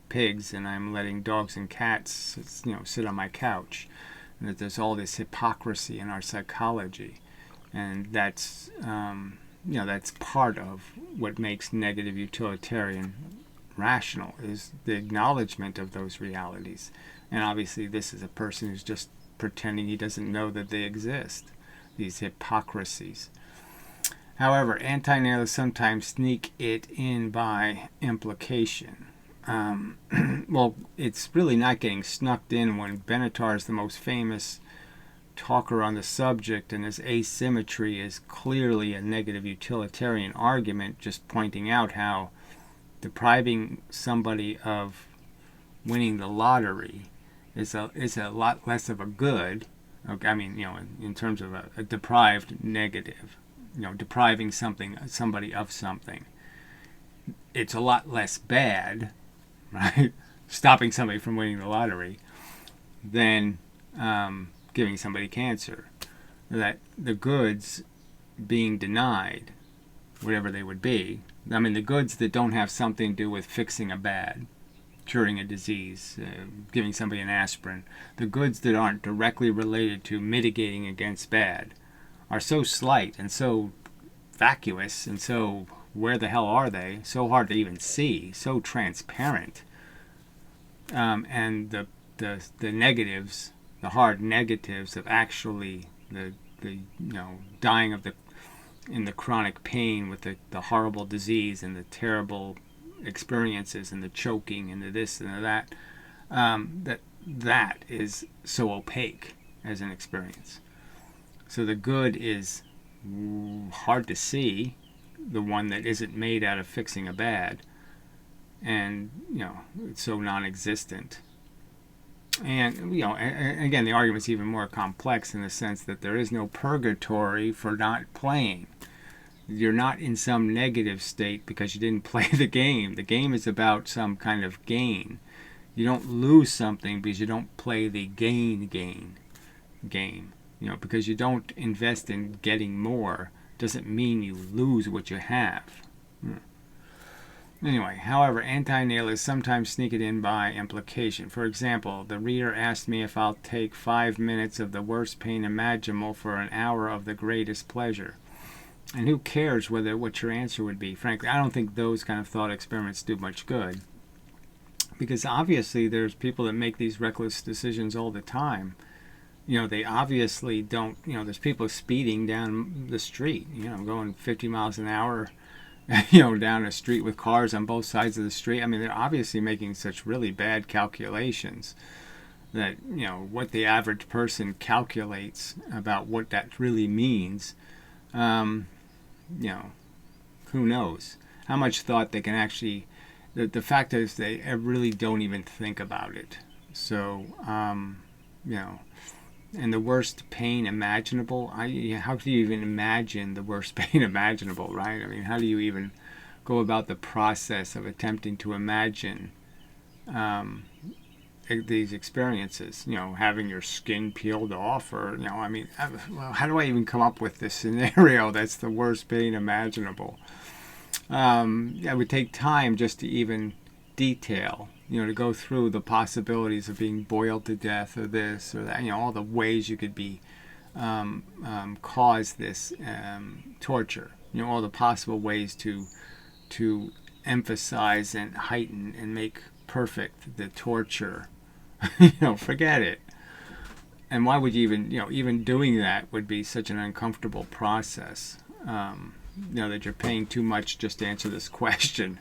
pigs and I'm letting dogs and cats sit on my couch, and that there's all this hypocrisy in our psychology, and that's part of what makes negative utilitarian rational, is the acknowledgement of those realities. And obviously this is a person who's just pretending he doesn't know that they exist, these hypocrisies. However, anti-nihilists sometimes sneak it in by implication. Well, it's really not getting snuck in when Benatar is the most famous talker on the subject, and his asymmetry is clearly a negative utilitarian argument, just pointing out how depriving somebody of winning the lottery is a lot less of a good. Okay, I mean, in terms of a deprived negative, depriving somebody of something, it's a lot less bad, right? Stopping somebody from winning the lottery than giving somebody cancer. That the goods being denied, whatever they would be, I mean, the goods that don't have something to do with fixing a bad, curing a disease, giving somebody an aspirin, the goods that aren't directly related to mitigating against bad are so slight and so vacuous, and so where the hell are they? So hard to even see, so transparent. And the negatives, the hard negatives of actually the dying in the chronic pain with the horrible disease and the terrible experiences and the choking and the this and the that, that is so opaque as an experience. So the good is hard to see, the one that isn't made out of fixing a bad, and it's so non-existent. And again, the argument's even more complex in the sense that there is no purgatory for not playing. You're not in some negative state because you didn't play the game. The game is about some kind of gain. You don't lose something because you don't play the gain game. because you don't invest in getting more doesn't mean you lose what you have. Anyway, however, anti-nihilists sometimes sneak it in by implication. For example, the reader asked me if I'll take 5 minutes of the worst pain imaginable for an hour of the greatest pleasure. And who cares what your answer would be? Frankly, I don't think those kind of thought experiments do much good. Because obviously there's people that make these reckless decisions all the time. They obviously don't, there's people speeding down the street, going 50 miles an hour, down a street with cars on both sides of the street. I mean, they're obviously making such really bad calculations that, what the average person calculates about what that really means, who knows? How much thought they can actually... The fact is they really don't even think about it. So, and the worst pain imaginable, how do you even imagine the worst pain imaginable, right? I mean, how do you even go about the process of attempting to imagine these experiences? Having your skin peeled off, or, how do I even come up with this scenario that's the worst pain imaginable? It would take time just to even detail, to go through the possibilities of being boiled to death or this or that, all the ways you could be cause this torture, all the possible ways to emphasize and heighten and make perfect the torture. Forget it. And why would you even doing that would be such an uncomfortable process. That you're paying too much just to answer this question.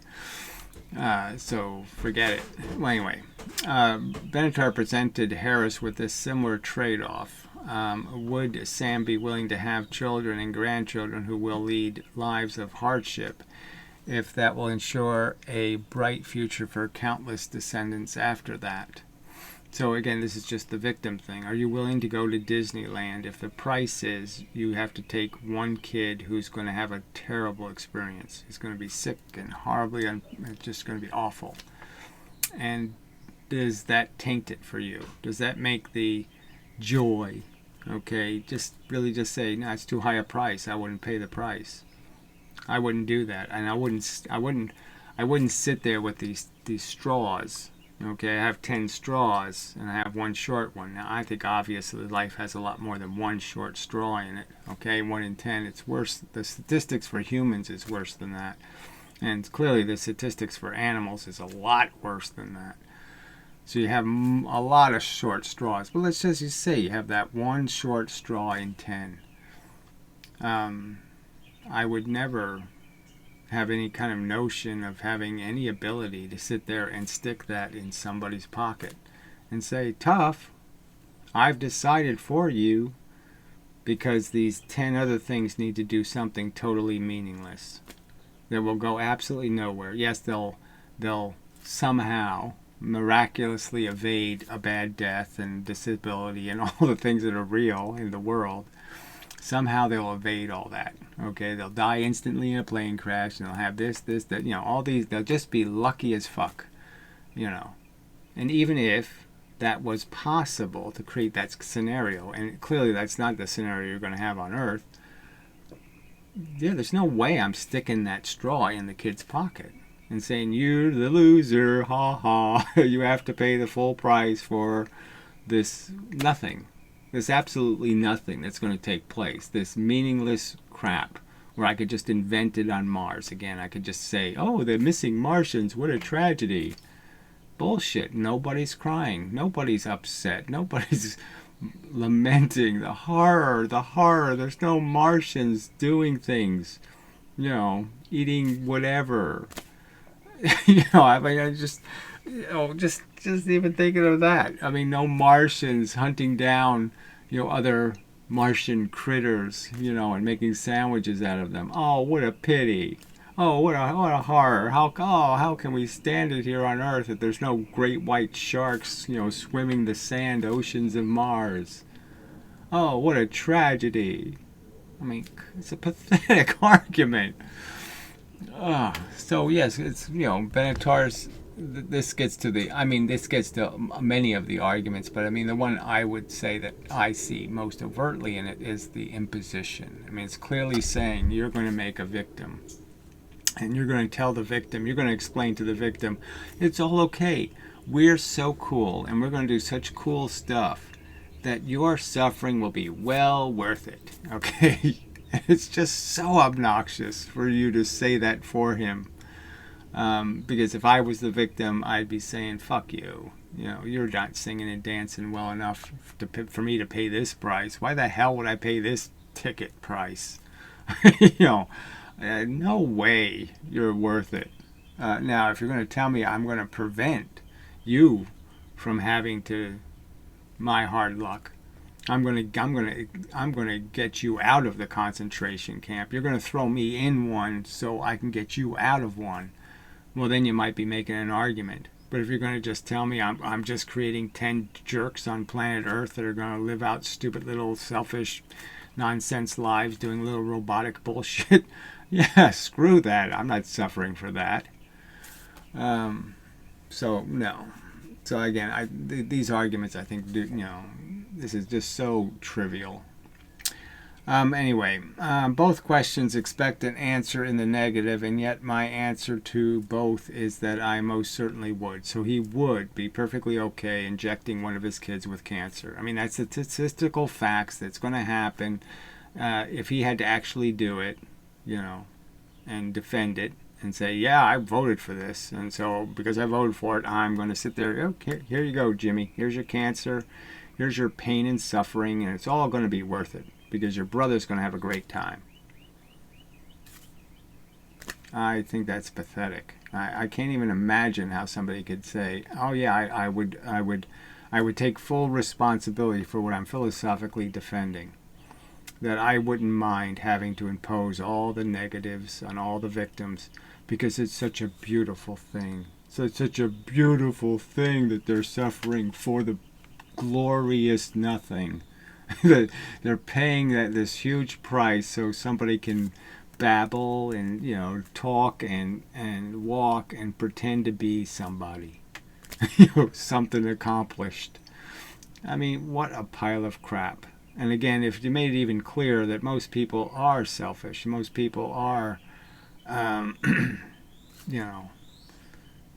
So forget it. Well, anyway, Benatar presented Harris with a similar trade-off. Would Sam be willing to have children and grandchildren who will lead lives of hardship if that will ensure a bright future for countless descendants after that? So again, this is just the victim thing. Are you willing to go to Disneyland if the price is you have to take one kid who's going to have a terrible experience? He's going to be sick and horribly, it's just going to be awful. And does that taint it for you? Does that make the joy, just say, no, it's too high a price. I wouldn't pay the price. I wouldn't do that. And I wouldn't sit there with these straws. I have 10 straws and I have one short one. Now, I think obviously life has a lot more than one short straw in it. 1 in 10, it's worse. The statistics for humans is worse than that. And clearly the statistics for animals is a lot worse than that. So you have a lot of short straws. But let's just say you have that one short straw in 10. I would never have any kind of notion of having any ability to sit there and stick that in somebody's pocket and say, tough, I've decided for you, because these 10 other things need to do something totally meaningless that will go absolutely nowhere. Yes, they'll somehow miraculously evade a bad death and disability and all the things that are real in the world. Somehow they'll evade all that. They'll die instantly in a plane crash, and they'll have this, that, all these. They'll just be lucky as fuck, And even if that was possible to create that scenario, and clearly that's not the scenario you're going to have on Earth, there's no way I'm sticking that straw in the kid's pocket and saying, you're the loser, ha ha, you have to pay the full price for this nothing. There's absolutely nothing that's going to take place. This meaningless crap where I could just invent it on Mars. Again, I could just say, oh, they're missing Martians. What a tragedy. Bullshit. Nobody's crying. Nobody's upset. Nobody's lamenting. The horror. There's no Martians doing things. Eating whatever. Just even thinking of that. No Martians hunting down, other Martian critters, and making sandwiches out of them. Oh, what a pity. Oh, what a horror. How can we stand it here on Earth if there's no great white sharks, swimming the sand oceans of Mars? Oh, what a tragedy. It's a pathetic argument. So yes, it's, Benatar's this gets to this gets to many of the arguments, but I mean, the one I would say that I see most overtly in it is the imposition. I mean, it's clearly saying you're going to make a victim, and you're going to tell the victim, you're going to explain to the victim, it's all okay. We're so cool, and we're going to do such cool stuff that your suffering will be well worth it. Okay? It's just so obnoxious for you to say that for him. Because if I was the victim, I'd be saying, fuck you. You know, you're not singing and dancing well enough for me to pay this price. Why the hell would I pay this ticket price? You know, no way you're worth it. Now, if you're going to tell me I'm going to prevent you from having to my hard luck, I'm going to get you out of the concentration camp. You're going to throw me in one so I can get you out of one. Well, then you might be making an argument. But if you're going to just tell me I'm just creating 10 jerks on planet Earth that are going to live out stupid little selfish nonsense lives doing little robotic bullshit, yeah, screw that. I'm not suffering for that. So, no. So, again, these arguments, I think, this is just so trivial. Anyway, both questions expect an answer in the negative, and yet my answer to both is that I most certainly would. So he would be perfectly okay injecting one of his kids with cancer. I mean, that's a statistical fact that's going to happen if he had to actually do it, and defend it and say, yeah, I voted for this. And so because I voted for it, I'm going to sit there, okay, here you go, Jimmy. Here's your cancer. Here's your pain and suffering, and it's all going to be worth it, because your brother's going to have a great time. I think that's pathetic. I can't even imagine how somebody could say, oh yeah, I would take full responsibility for what I'm philosophically defending. That I wouldn't mind having to impose all the negatives on all the victims, because it's such a beautiful thing. So it's such a beautiful thing that they're suffering for the glorious nothing. They're paying this huge price so somebody can babble and talk and walk and pretend to be somebody, something accomplished. I mean, what a pile of crap. And again, if you made it even clearer that most people are selfish, most people are,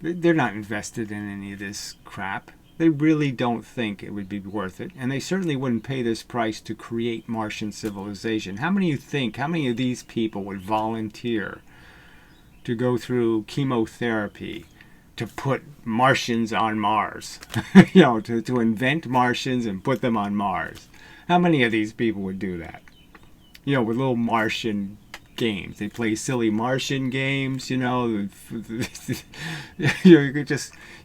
they're not invested in any of this crap. They really don't think it would be worth it. And they certainly wouldn't pay this price to create Martian civilization. How many of these people would volunteer to go through chemotherapy to put Martians on Mars? To invent Martians and put them on Mars. How many of these people would do that? With little Martian games. They play silly Martian games, you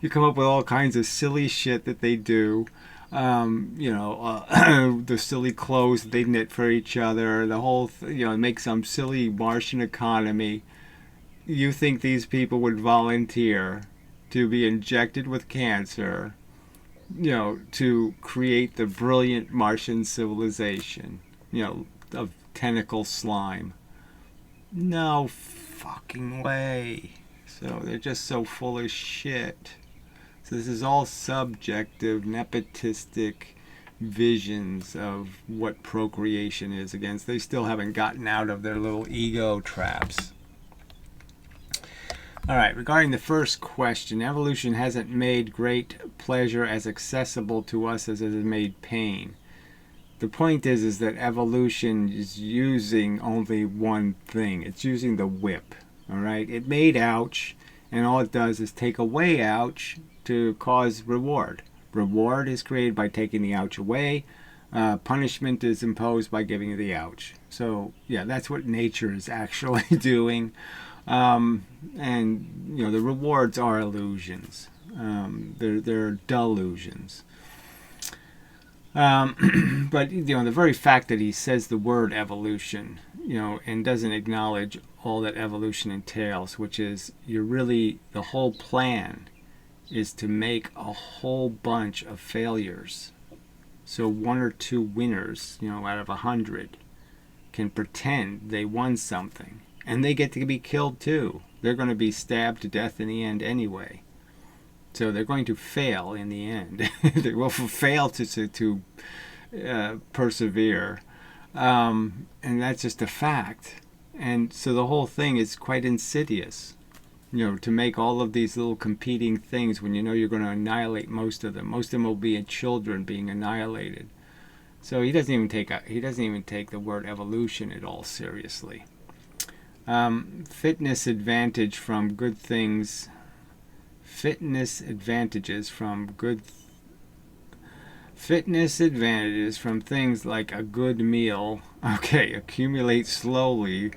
come up with all kinds of silly shit that they do. The silly clothes they knit for each other, the whole make some silly Martian economy. You think these people would volunteer to be injected with cancer, to create the brilliant Martian civilization, of tentacle slime? No fucking way. So they're just so full of shit. So this is all subjective, nepotistic visions of what procreation is. Again, they still haven't gotten out of their little ego traps. All right, regarding the first question, evolution hasn't made great pleasure as accessible to us as it has made pain. The point is that evolution is using only one thing. It's using the whip, all right? It made ouch, and all it does is take away ouch to cause reward. Reward is created by taking the ouch away. Punishment is imposed by giving you the ouch. So, yeah, that's what nature is actually doing. And, the rewards are illusions. They're delusions. But the very fact that he says the word evolution, and doesn't acknowledge all that evolution entails, which is the whole plan is to make a whole bunch of failures. So one or two winners, out of 100 can pretend they won something, and they get to be killed too. They're going to be stabbed to death in the end anyway. So they're going to fail in the end. They will fail to persevere. And that's just a fact. And so the whole thing is quite insidious. To make all of these little competing things when you know you're going to annihilate most of them. Most of them will be children being annihilated. So he doesn't even take the word evolution at all seriously. Fitness advantage from good things. Fitness advantages from things like a good meal. Okay, accumulate slowly,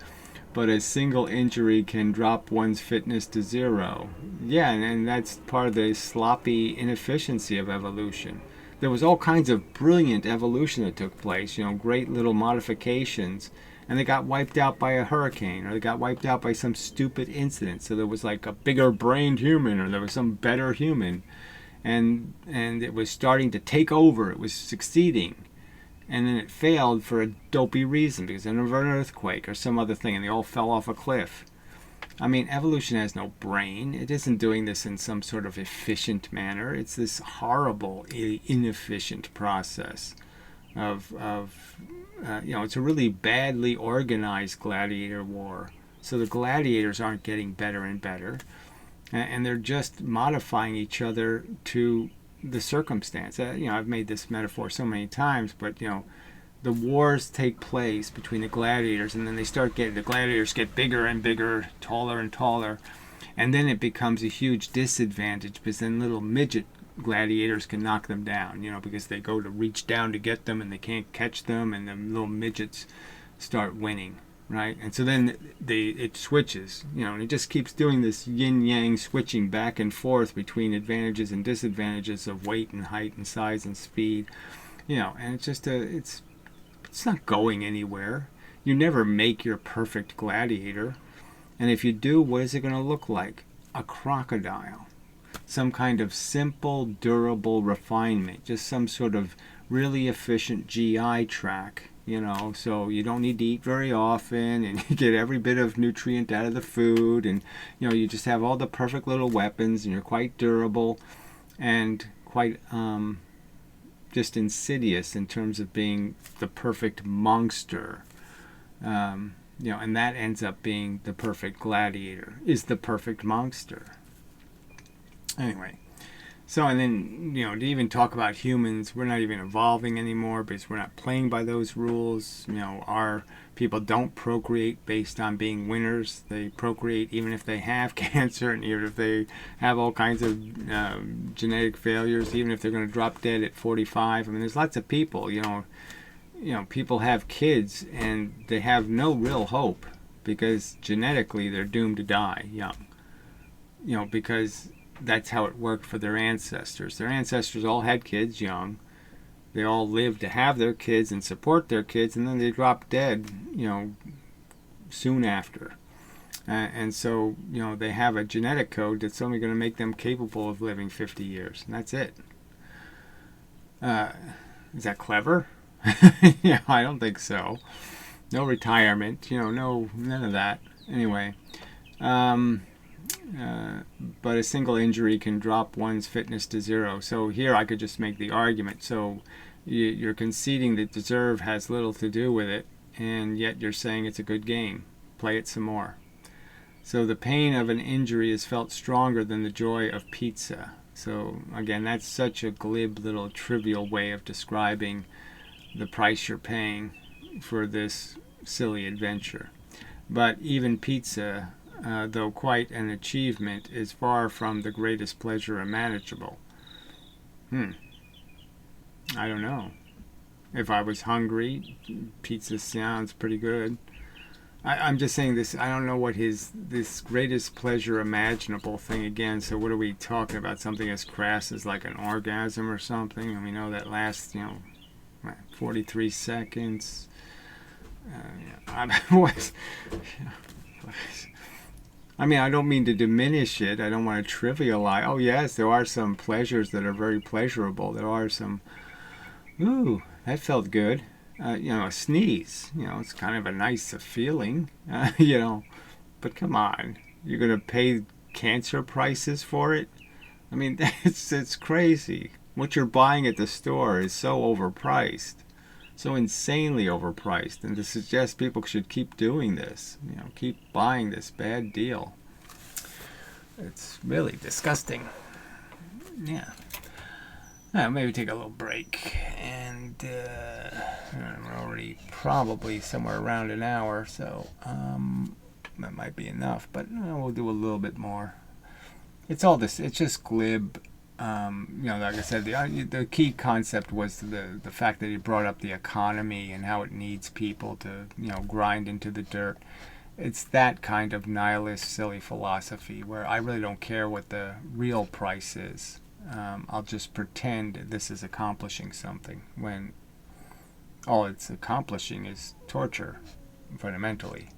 but a single injury can drop one's fitness to zero. Yeah, and that's part of the sloppy inefficiency of evolution. There was all kinds of brilliant evolution that took place, great little modifications, and they got wiped out by a hurricane, or they got wiped out by some stupid incident. So there was like a bigger brained human, or there was some better human, and it was starting to take over. It was succeeding. And then it failed for a dopey reason, because of an earthquake or some other thing, and they all fell off a cliff. I mean, evolution has no brain. It isn't doing this in some sort of efficient manner. It's this horrible, inefficient process of it's a really badly organized gladiator war. So the gladiators aren't getting better and better, and they're just modifying each other to the circumstance. I've made this metaphor so many times, but the wars take place between the gladiators, and then the gladiators get bigger and bigger, taller and taller, and then it becomes a huge disadvantage because then little midget gladiators can knock them down, because they go to reach down to get them and they can't catch them, and the little midgets start winning, right? And so then it switches, and it just keeps doing this yin-yang switching back and forth between advantages and disadvantages of weight and height and size and speed, and it's just it's not going anywhere. You never make your perfect gladiator, and if you do, what is it going to look like? A crocodile. Some kind of simple, durable refinement, just some sort of really efficient GI tract, so you don't need to eat very often, and you get every bit of nutrient out of the food, and you just have all the perfect little weapons, and you're quite durable and quite just insidious in terms of being the perfect monster, and that ends up being the perfect gladiator, is the perfect monster. Anyway, so, and then, to even talk about humans, we're not even evolving anymore because we're not playing by those rules. Our people don't procreate based on being winners. They procreate even if they have cancer, and even if they have all kinds of genetic failures, even if they're going to drop dead at 45. I mean, there's lots of people, people have kids and they have no real hope because genetically they're doomed to die young. Because that's how it worked for their ancestors. Their ancestors all had kids young. They all lived to have their kids and support their kids, and then they dropped dead, soon after. And so, they have a genetic code that's only going to make them capable of living 50 years, and that's it. Is that clever? Yeah, I don't think so. No retirement, no, none of that. Anyway, but a single injury can drop one's fitness to zero. So here I could just make the argument. So you're conceding that deserve has little to do with it, and yet you're saying it's a good game. Play it some more. So the pain of an injury is felt stronger than the joy of pizza. So again, that's such a glib little trivial way of describing the price you're paying for this silly adventure. But even pizza, though quite an achievement, is far from the greatest pleasure imaginable. I don't know. If I was hungry, pizza sounds pretty good. I'm just saying this, I don't know what this greatest pleasure imaginable thing again, so what are we talking about? Something as crass as like an orgasm or something? And we know that lasts, 43 seconds. I mean, I don't mean to diminish it. I don't want to trivialize. Oh, yes, there are some pleasures that are very pleasurable. There are some, ooh, that felt good. A sneeze. It's kind of a nice feeling, But come on. You're going to pay cancer prices for it? I mean, it's crazy. What you're buying at the store is so overpriced, so insanely overpriced, and to suggest people should keep doing this, keep buying this bad deal, it's really disgusting. Yeah. Maybe take a little break, and we're already probably somewhere around an hour, so that might be enough, but we'll do a little bit more. It's all this. It's just glib. Like I said, the key concept was the fact that he brought up the economy and how it needs people to grind into the dirt. It's that kind of nihilist, silly philosophy where I really don't care what the real price is. I'll just pretend this is accomplishing something when all it's accomplishing is torture, fundamentally,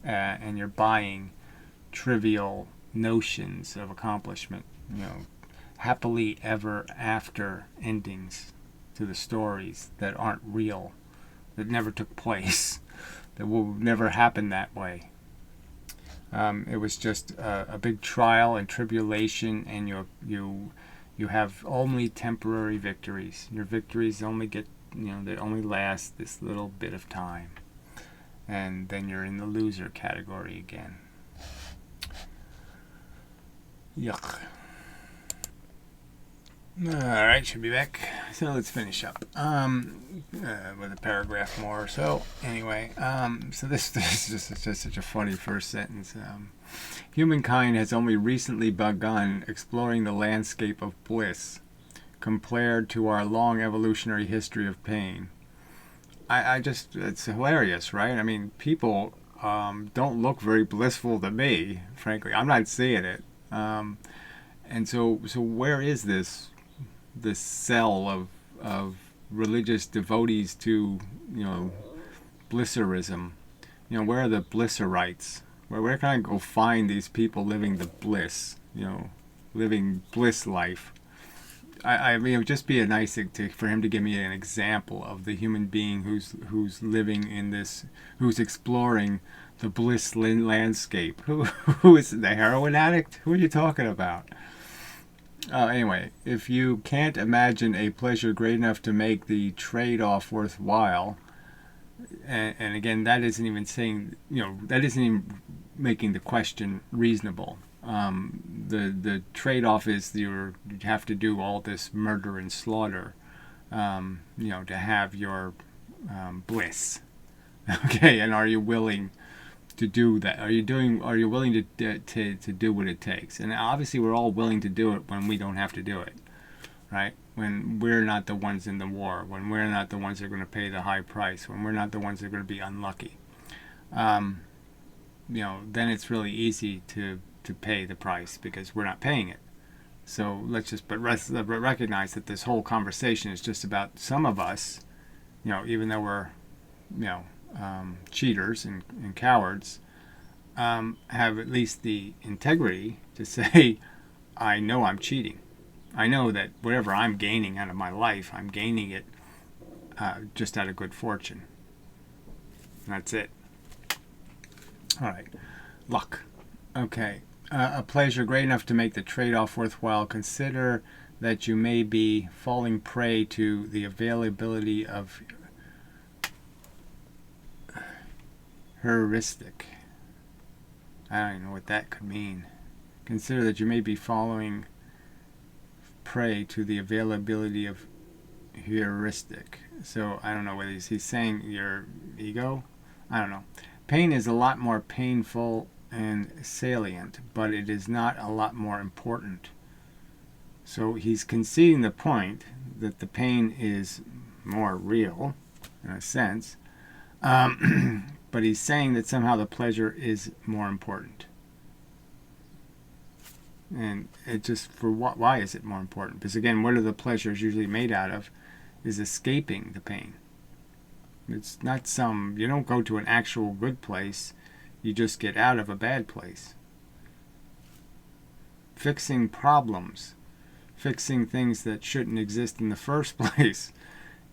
and you're buying trivial notions of accomplishment, happily ever after endings to the stories that aren't real, that never took place, that will never happen that way. It was just a big trial and tribulation, and you have only temporary victories. Your victories only get, they only last this little bit of time, and then you're in the loser category again. Yuck. Alright, should be back. So let's finish up with a paragraph more. So anyway, so this is just such a funny first sentence. Humankind has only recently begun exploring the landscape of bliss compared to our long evolutionary history of pain. It's hilarious, right? I mean, people don't look very blissful to me, frankly. I'm not seeing it. And so where is this cell of religious devotees to blisserism? Where are the blisserites? Where can I go find these people living the bliss? Living bliss life. I mean, it would just be a nice thing for him to give me an example of the human being who's living in this, who's exploring the bliss landscape. Who is the heroin addict? Who are you talking about? Anyway, if you can't imagine a pleasure great enough to make the trade-off worthwhile, and again, that isn't even saying, that isn't even making the question reasonable. The trade-off is you have to do all this murder and slaughter, to have your bliss. Okay, and are you willing to do that? Are you willing to do what it takes? And obviously we're all willing to do it when we don't have to do it, right? When we're not the ones in the war, when we're not the ones that are going to pay the high price, when we're not the ones that are going to be unlucky. Then it's really easy to pay the price because we're not paying it. So let's just recognize that this whole conversation is just about some of us, even though we're cheaters and cowards, have at least the integrity to say, I know I'm cheating. I know that whatever I'm gaining out of my life, I'm gaining it just out of good fortune. And that's it. All right. Luck. Okay. A pleasure great enough to make the trade-off worthwhile. Consider that you may be falling prey to the availability of heuristic. I don't even know what that could mean. Consider that you may be falling prey to the availability of heuristic. So I don't know whether he's saying your ego. I don't know. Pain is a lot more painful and salient, but it is not a lot more important. So he's conceding the point that the pain is more real, in a sense, but he's saying that somehow the pleasure is more important. And it just, for why is it more important? Because again, what are the pleasures usually made out of? Is escaping the pain. It's not you don't go to an actual good place, you just get out of a bad place. Fixing problems, fixing things that shouldn't exist in the first place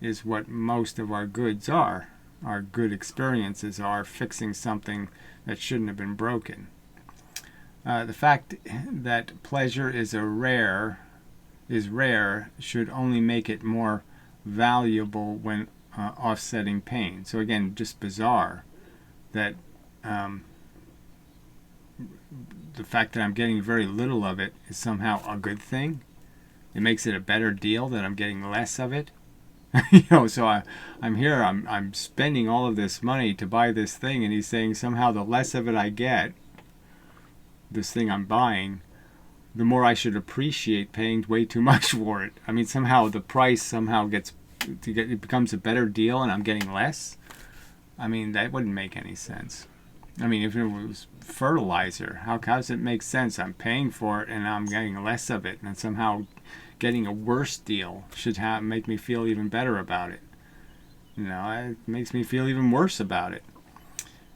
is what most of our goods are. Our good experiences are fixing something that shouldn't have been broken. The fact that pleasure is a rare, is rare should only make it more valuable when offsetting pain. So again, just bizarre that the fact that I'm getting very little of it is somehow a good thing. It makes it a better deal that I'm getting less of it. So I'm here, I'm spending all of this money to buy this thing, and he's saying somehow the less of it I get, this thing I'm buying, the more I should appreciate paying way too much for it. I mean, somehow the price somehow it becomes a better deal and I'm getting less. I mean, that wouldn't make any sense. I mean, if it was fertilizer, how does it make sense? I'm paying for it and I'm getting less of it, and somehow getting a worse deal should make me feel even better about it. It makes me feel even worse about it.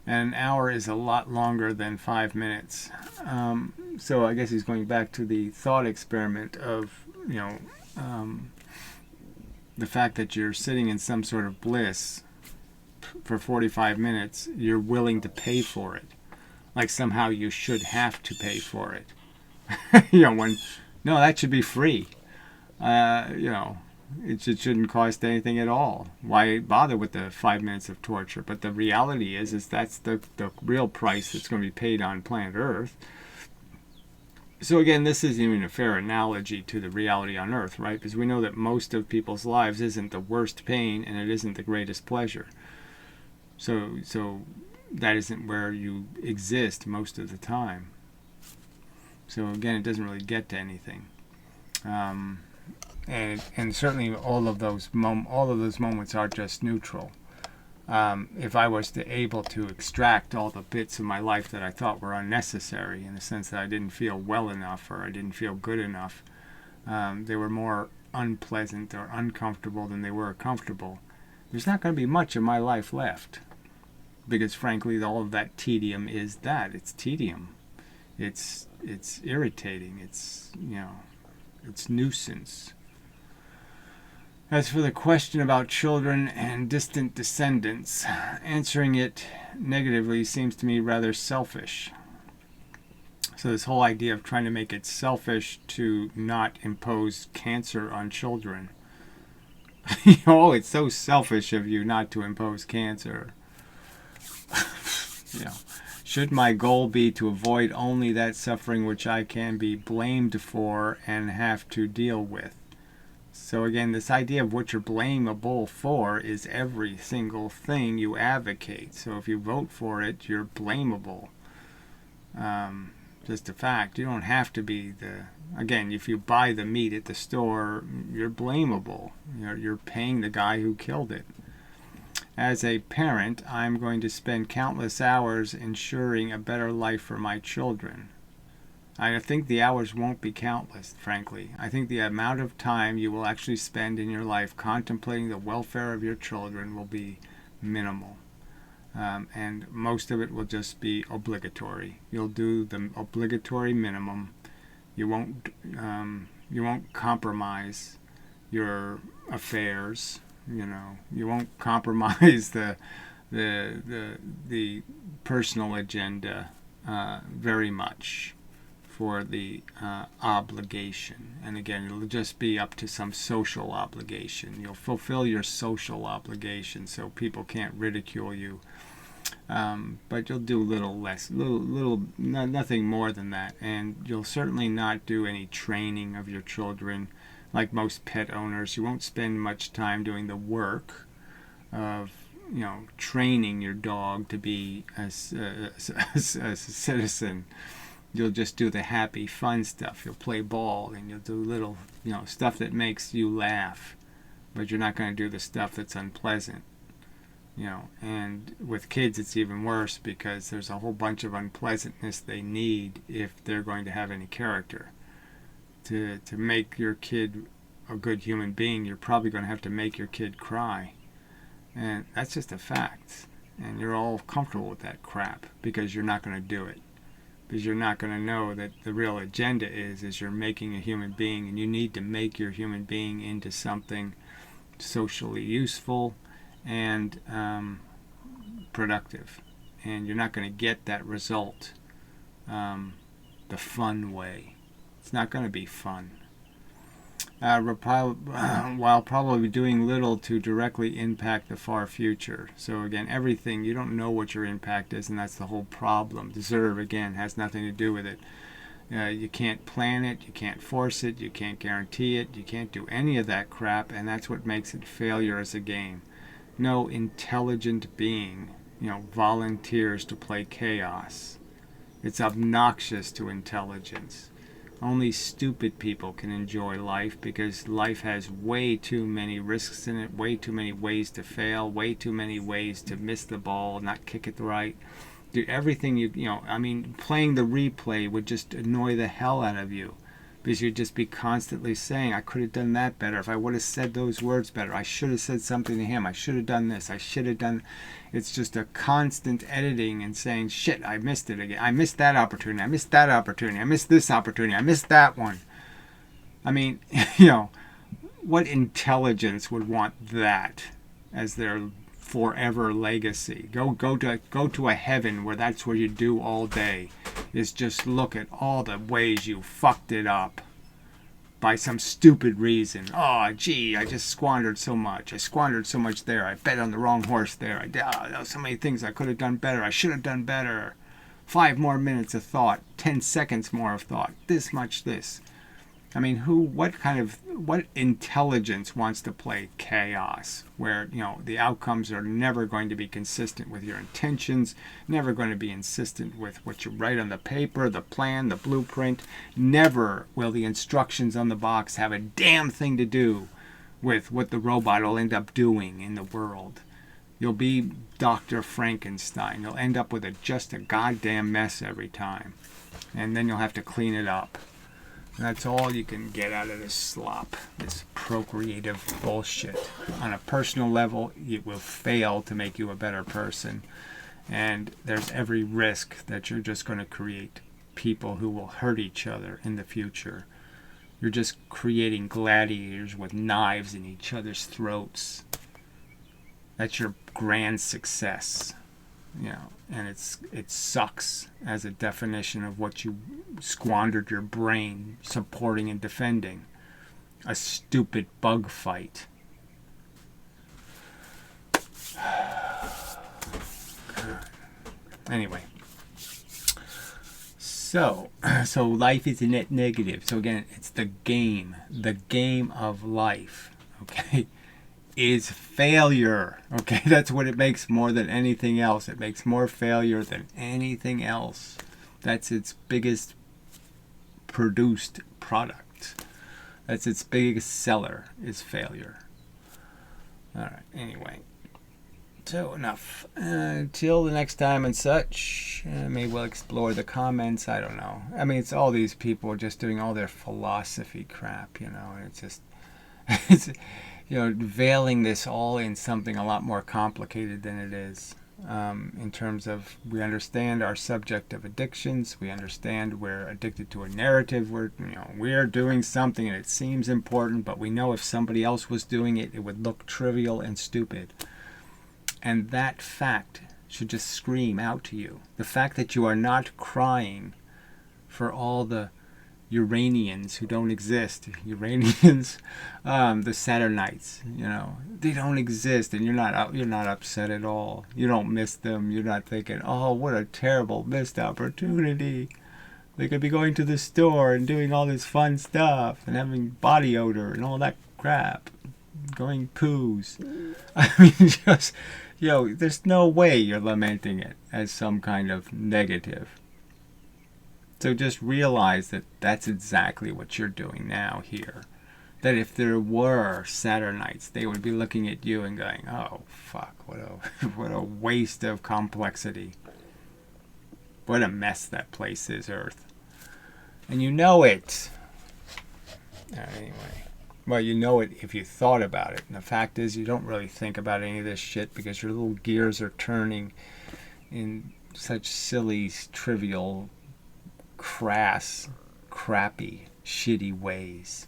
And an hour is a lot longer than 5 minutes. So I guess he's going back to the thought experiment of, the fact that you're sitting in some sort of bliss for 45 minutes, you're willing to pay for it. Like somehow you should have to pay for it. No, that should be free. It shouldn't cost anything at all. Why bother with the 5 minutes of torture? But the reality is that's the real price that's going to be paid on planet Earth. So again, this isn't even a fair analogy to the reality on Earth, right? Because we know that most of people's lives isn't the worst pain and it isn't the greatest pleasure. So that isn't where you exist most of the time. So again, it doesn't really get to anything. And certainly all of those moments are just neutral. If I was able to extract all the bits of my life that I thought were unnecessary, in the sense that I didn't feel well enough or I didn't feel good enough, they were more unpleasant or uncomfortable than they were comfortable, there's not going to be much of my life left. Because frankly, all of that tedium is that. It's tedium. It's irritating. It's nuisance. As for the question about children and distant descendants, answering it negatively seems to me rather selfish. So this whole idea of trying to make it selfish to not impose cancer on children. It's so selfish of you not to impose cancer. Should my goal be to avoid only that suffering which I can be blamed for and have to deal with? So again, this idea of what you're blamable for is every single thing you advocate. So if you vote for it, you're blamable. Just a fact. You don't have to be again, if you buy the meat at the store, you're blamable. You're paying the guy who killed it. As a parent, I'm going to spend countless hours ensuring a better life for my children. I think the hours won't be countless, frankly. I think the amount of time you will actually spend in your life contemplating the welfare of your children will be minimal. And most of it will just be obligatory. You'll do the obligatory minimum. You won't compromise your affairs. You won't compromise the personal agenda very much for the obligation. And again, it'll just be up to some social obligation. You'll fulfill your social obligation so people can't ridicule you. But you'll do nothing more than that. And you'll certainly not do any training of your children. Like most pet owners, you won't spend much time doing the work of training your dog to be a citizen. You'll just do the happy, fun stuff. You'll play ball and you'll do little, stuff that makes you laugh. But you're not going to do the stuff that's unpleasant. And with kids it's even worse because there's a whole bunch of unpleasantness they need if they're going to have any character. To make your kid a good human being, you're probably going to have to make your kid cry. And that's just a fact. And you're all comfortable with that crap because you're not going to do it. Because you're not going to know that the real agenda is you're making a human being, and you need to make your human being into something socially useful and productive. And you're not going to get that result the fun way. It's not going to be fun. while probably doing little to directly impact the far future. So again, everything, you don't know what your impact is, and that's the whole problem. Deserve, again, has nothing to do with it. You can't plan it, you can't force it, you can't guarantee it, you can't do any of that crap, and that's what makes it failure as a game. No intelligent being, volunteers to play chaos. It's obnoxious to intelligence. Only stupid people can enjoy life because life has way too many risks in it, way too many ways to fail, way too many ways to miss the ball, not kick it right. Do everything playing the replay would just annoy the hell out of you because you'd just be constantly saying, I could have done that better. If I would have said those words better, I should have said something to him. I should have done this. I should have done. It's just a constant editing and saying, shit, I missed it again. I missed that opportunity. I missed that opportunity. I missed this opportunity. I missed that one. I mean, what intelligence would want that as their forever legacy? Go to a heaven where that's what you do all day, is just look at all the ways you fucked it up by some stupid reason. Oh, gee, I just squandered so much. I squandered so much there. I bet on the wrong horse there. There were so many things I could have done better. I should have done better. 5 more minutes of thought. 10 seconds more of thought. This much this. I mean, what intelligence wants to play chaos where, the outcomes are never going to be consistent with your intentions, never going to be consistent with what you write on the paper, the plan, the blueprint. Never will the instructions on the box have a damn thing to do with what the robot will end up doing in the world. You'll be Dr. Frankenstein. You'll end up with just a goddamn mess every time. And then you'll have to clean it up. That's all you can get out of this slop, this procreative bullshit. On a personal level, it will fail to make you a better person. And there's every risk that you're just going to create people who will hurt each other in the future. You're just creating gladiators with knives in each other's throats. That's your grand success. And it sucks as a definition of what you squandered your brain supporting and defending. A stupid bug fight. Anyway. So life is a net negative. So again, it's the game of life. Okay? Is failure. Okay, that's what it makes more than anything else. It makes more failure than anything else. That's its biggest produced product. That's its biggest seller, is failure. Alright, anyway. So enough. Till the next time and such. Maybe we'll explore the comments. I don't know. I mean, it's all these people just doing all their philosophy crap, and it's just veiling this all in something a lot more complicated than it is. In terms of, we understand our subject of addictions, we understand we're addicted to a narrative, we're doing something and it seems important, but we know if somebody else was doing it, it would look trivial and stupid. And that fact should just scream out to you. The fact that you are not crying for all the Uranians who don't exist. Uranians, the Saturnites, they don't exist, and you're not upset at all. You don't miss them. You're not thinking, oh, what a terrible missed opportunity. They could be going to the store and doing all this fun stuff and having body odor and all that crap, going poos. I mean, just there's no way you're lamenting it as some kind of negative. So just realize that that's exactly what you're doing now here. That if there were Saturnites, they would be looking at you and going, oh, fuck, what a waste of complexity. What a mess that place is, Earth. And you know it. Anyway. Well, you know it if you thought about it. And the fact is, you don't really think about any of this shit because your little gears are turning in such silly, trivial, crass, crappy, shitty ways.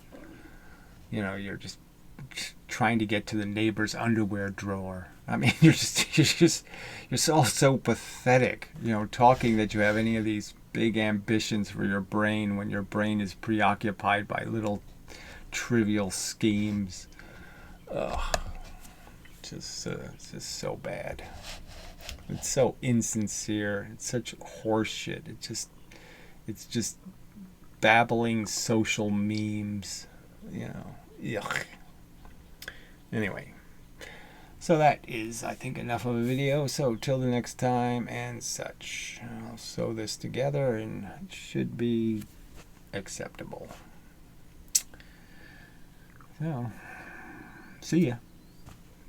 You're just trying to get to the neighbor's underwear drawer. I mean, you're so pathetic, talking that you have any of these big ambitions for your brain when your brain is preoccupied by little trivial schemes. Ugh. It's just so bad. It's so insincere. It's such horseshit. It's just babbling social memes. You know, yuck. Anyway, so that is, I think, enough of a video. So till the next time and such. I'll sew this together and it should be acceptable. So, see ya.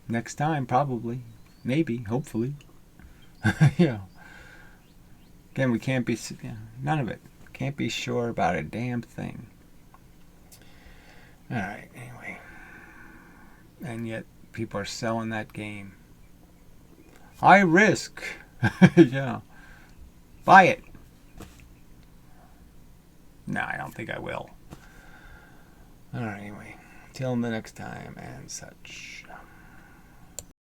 Next time, probably. Maybe, hopefully. You know. Again, we can't be, none of it. Can't be sure about a damn thing. Alright, anyway. And yet, people are selling that game. High risk. Yeah. Buy it. No, I don't think I will. Alright, anyway. Till the next time and such.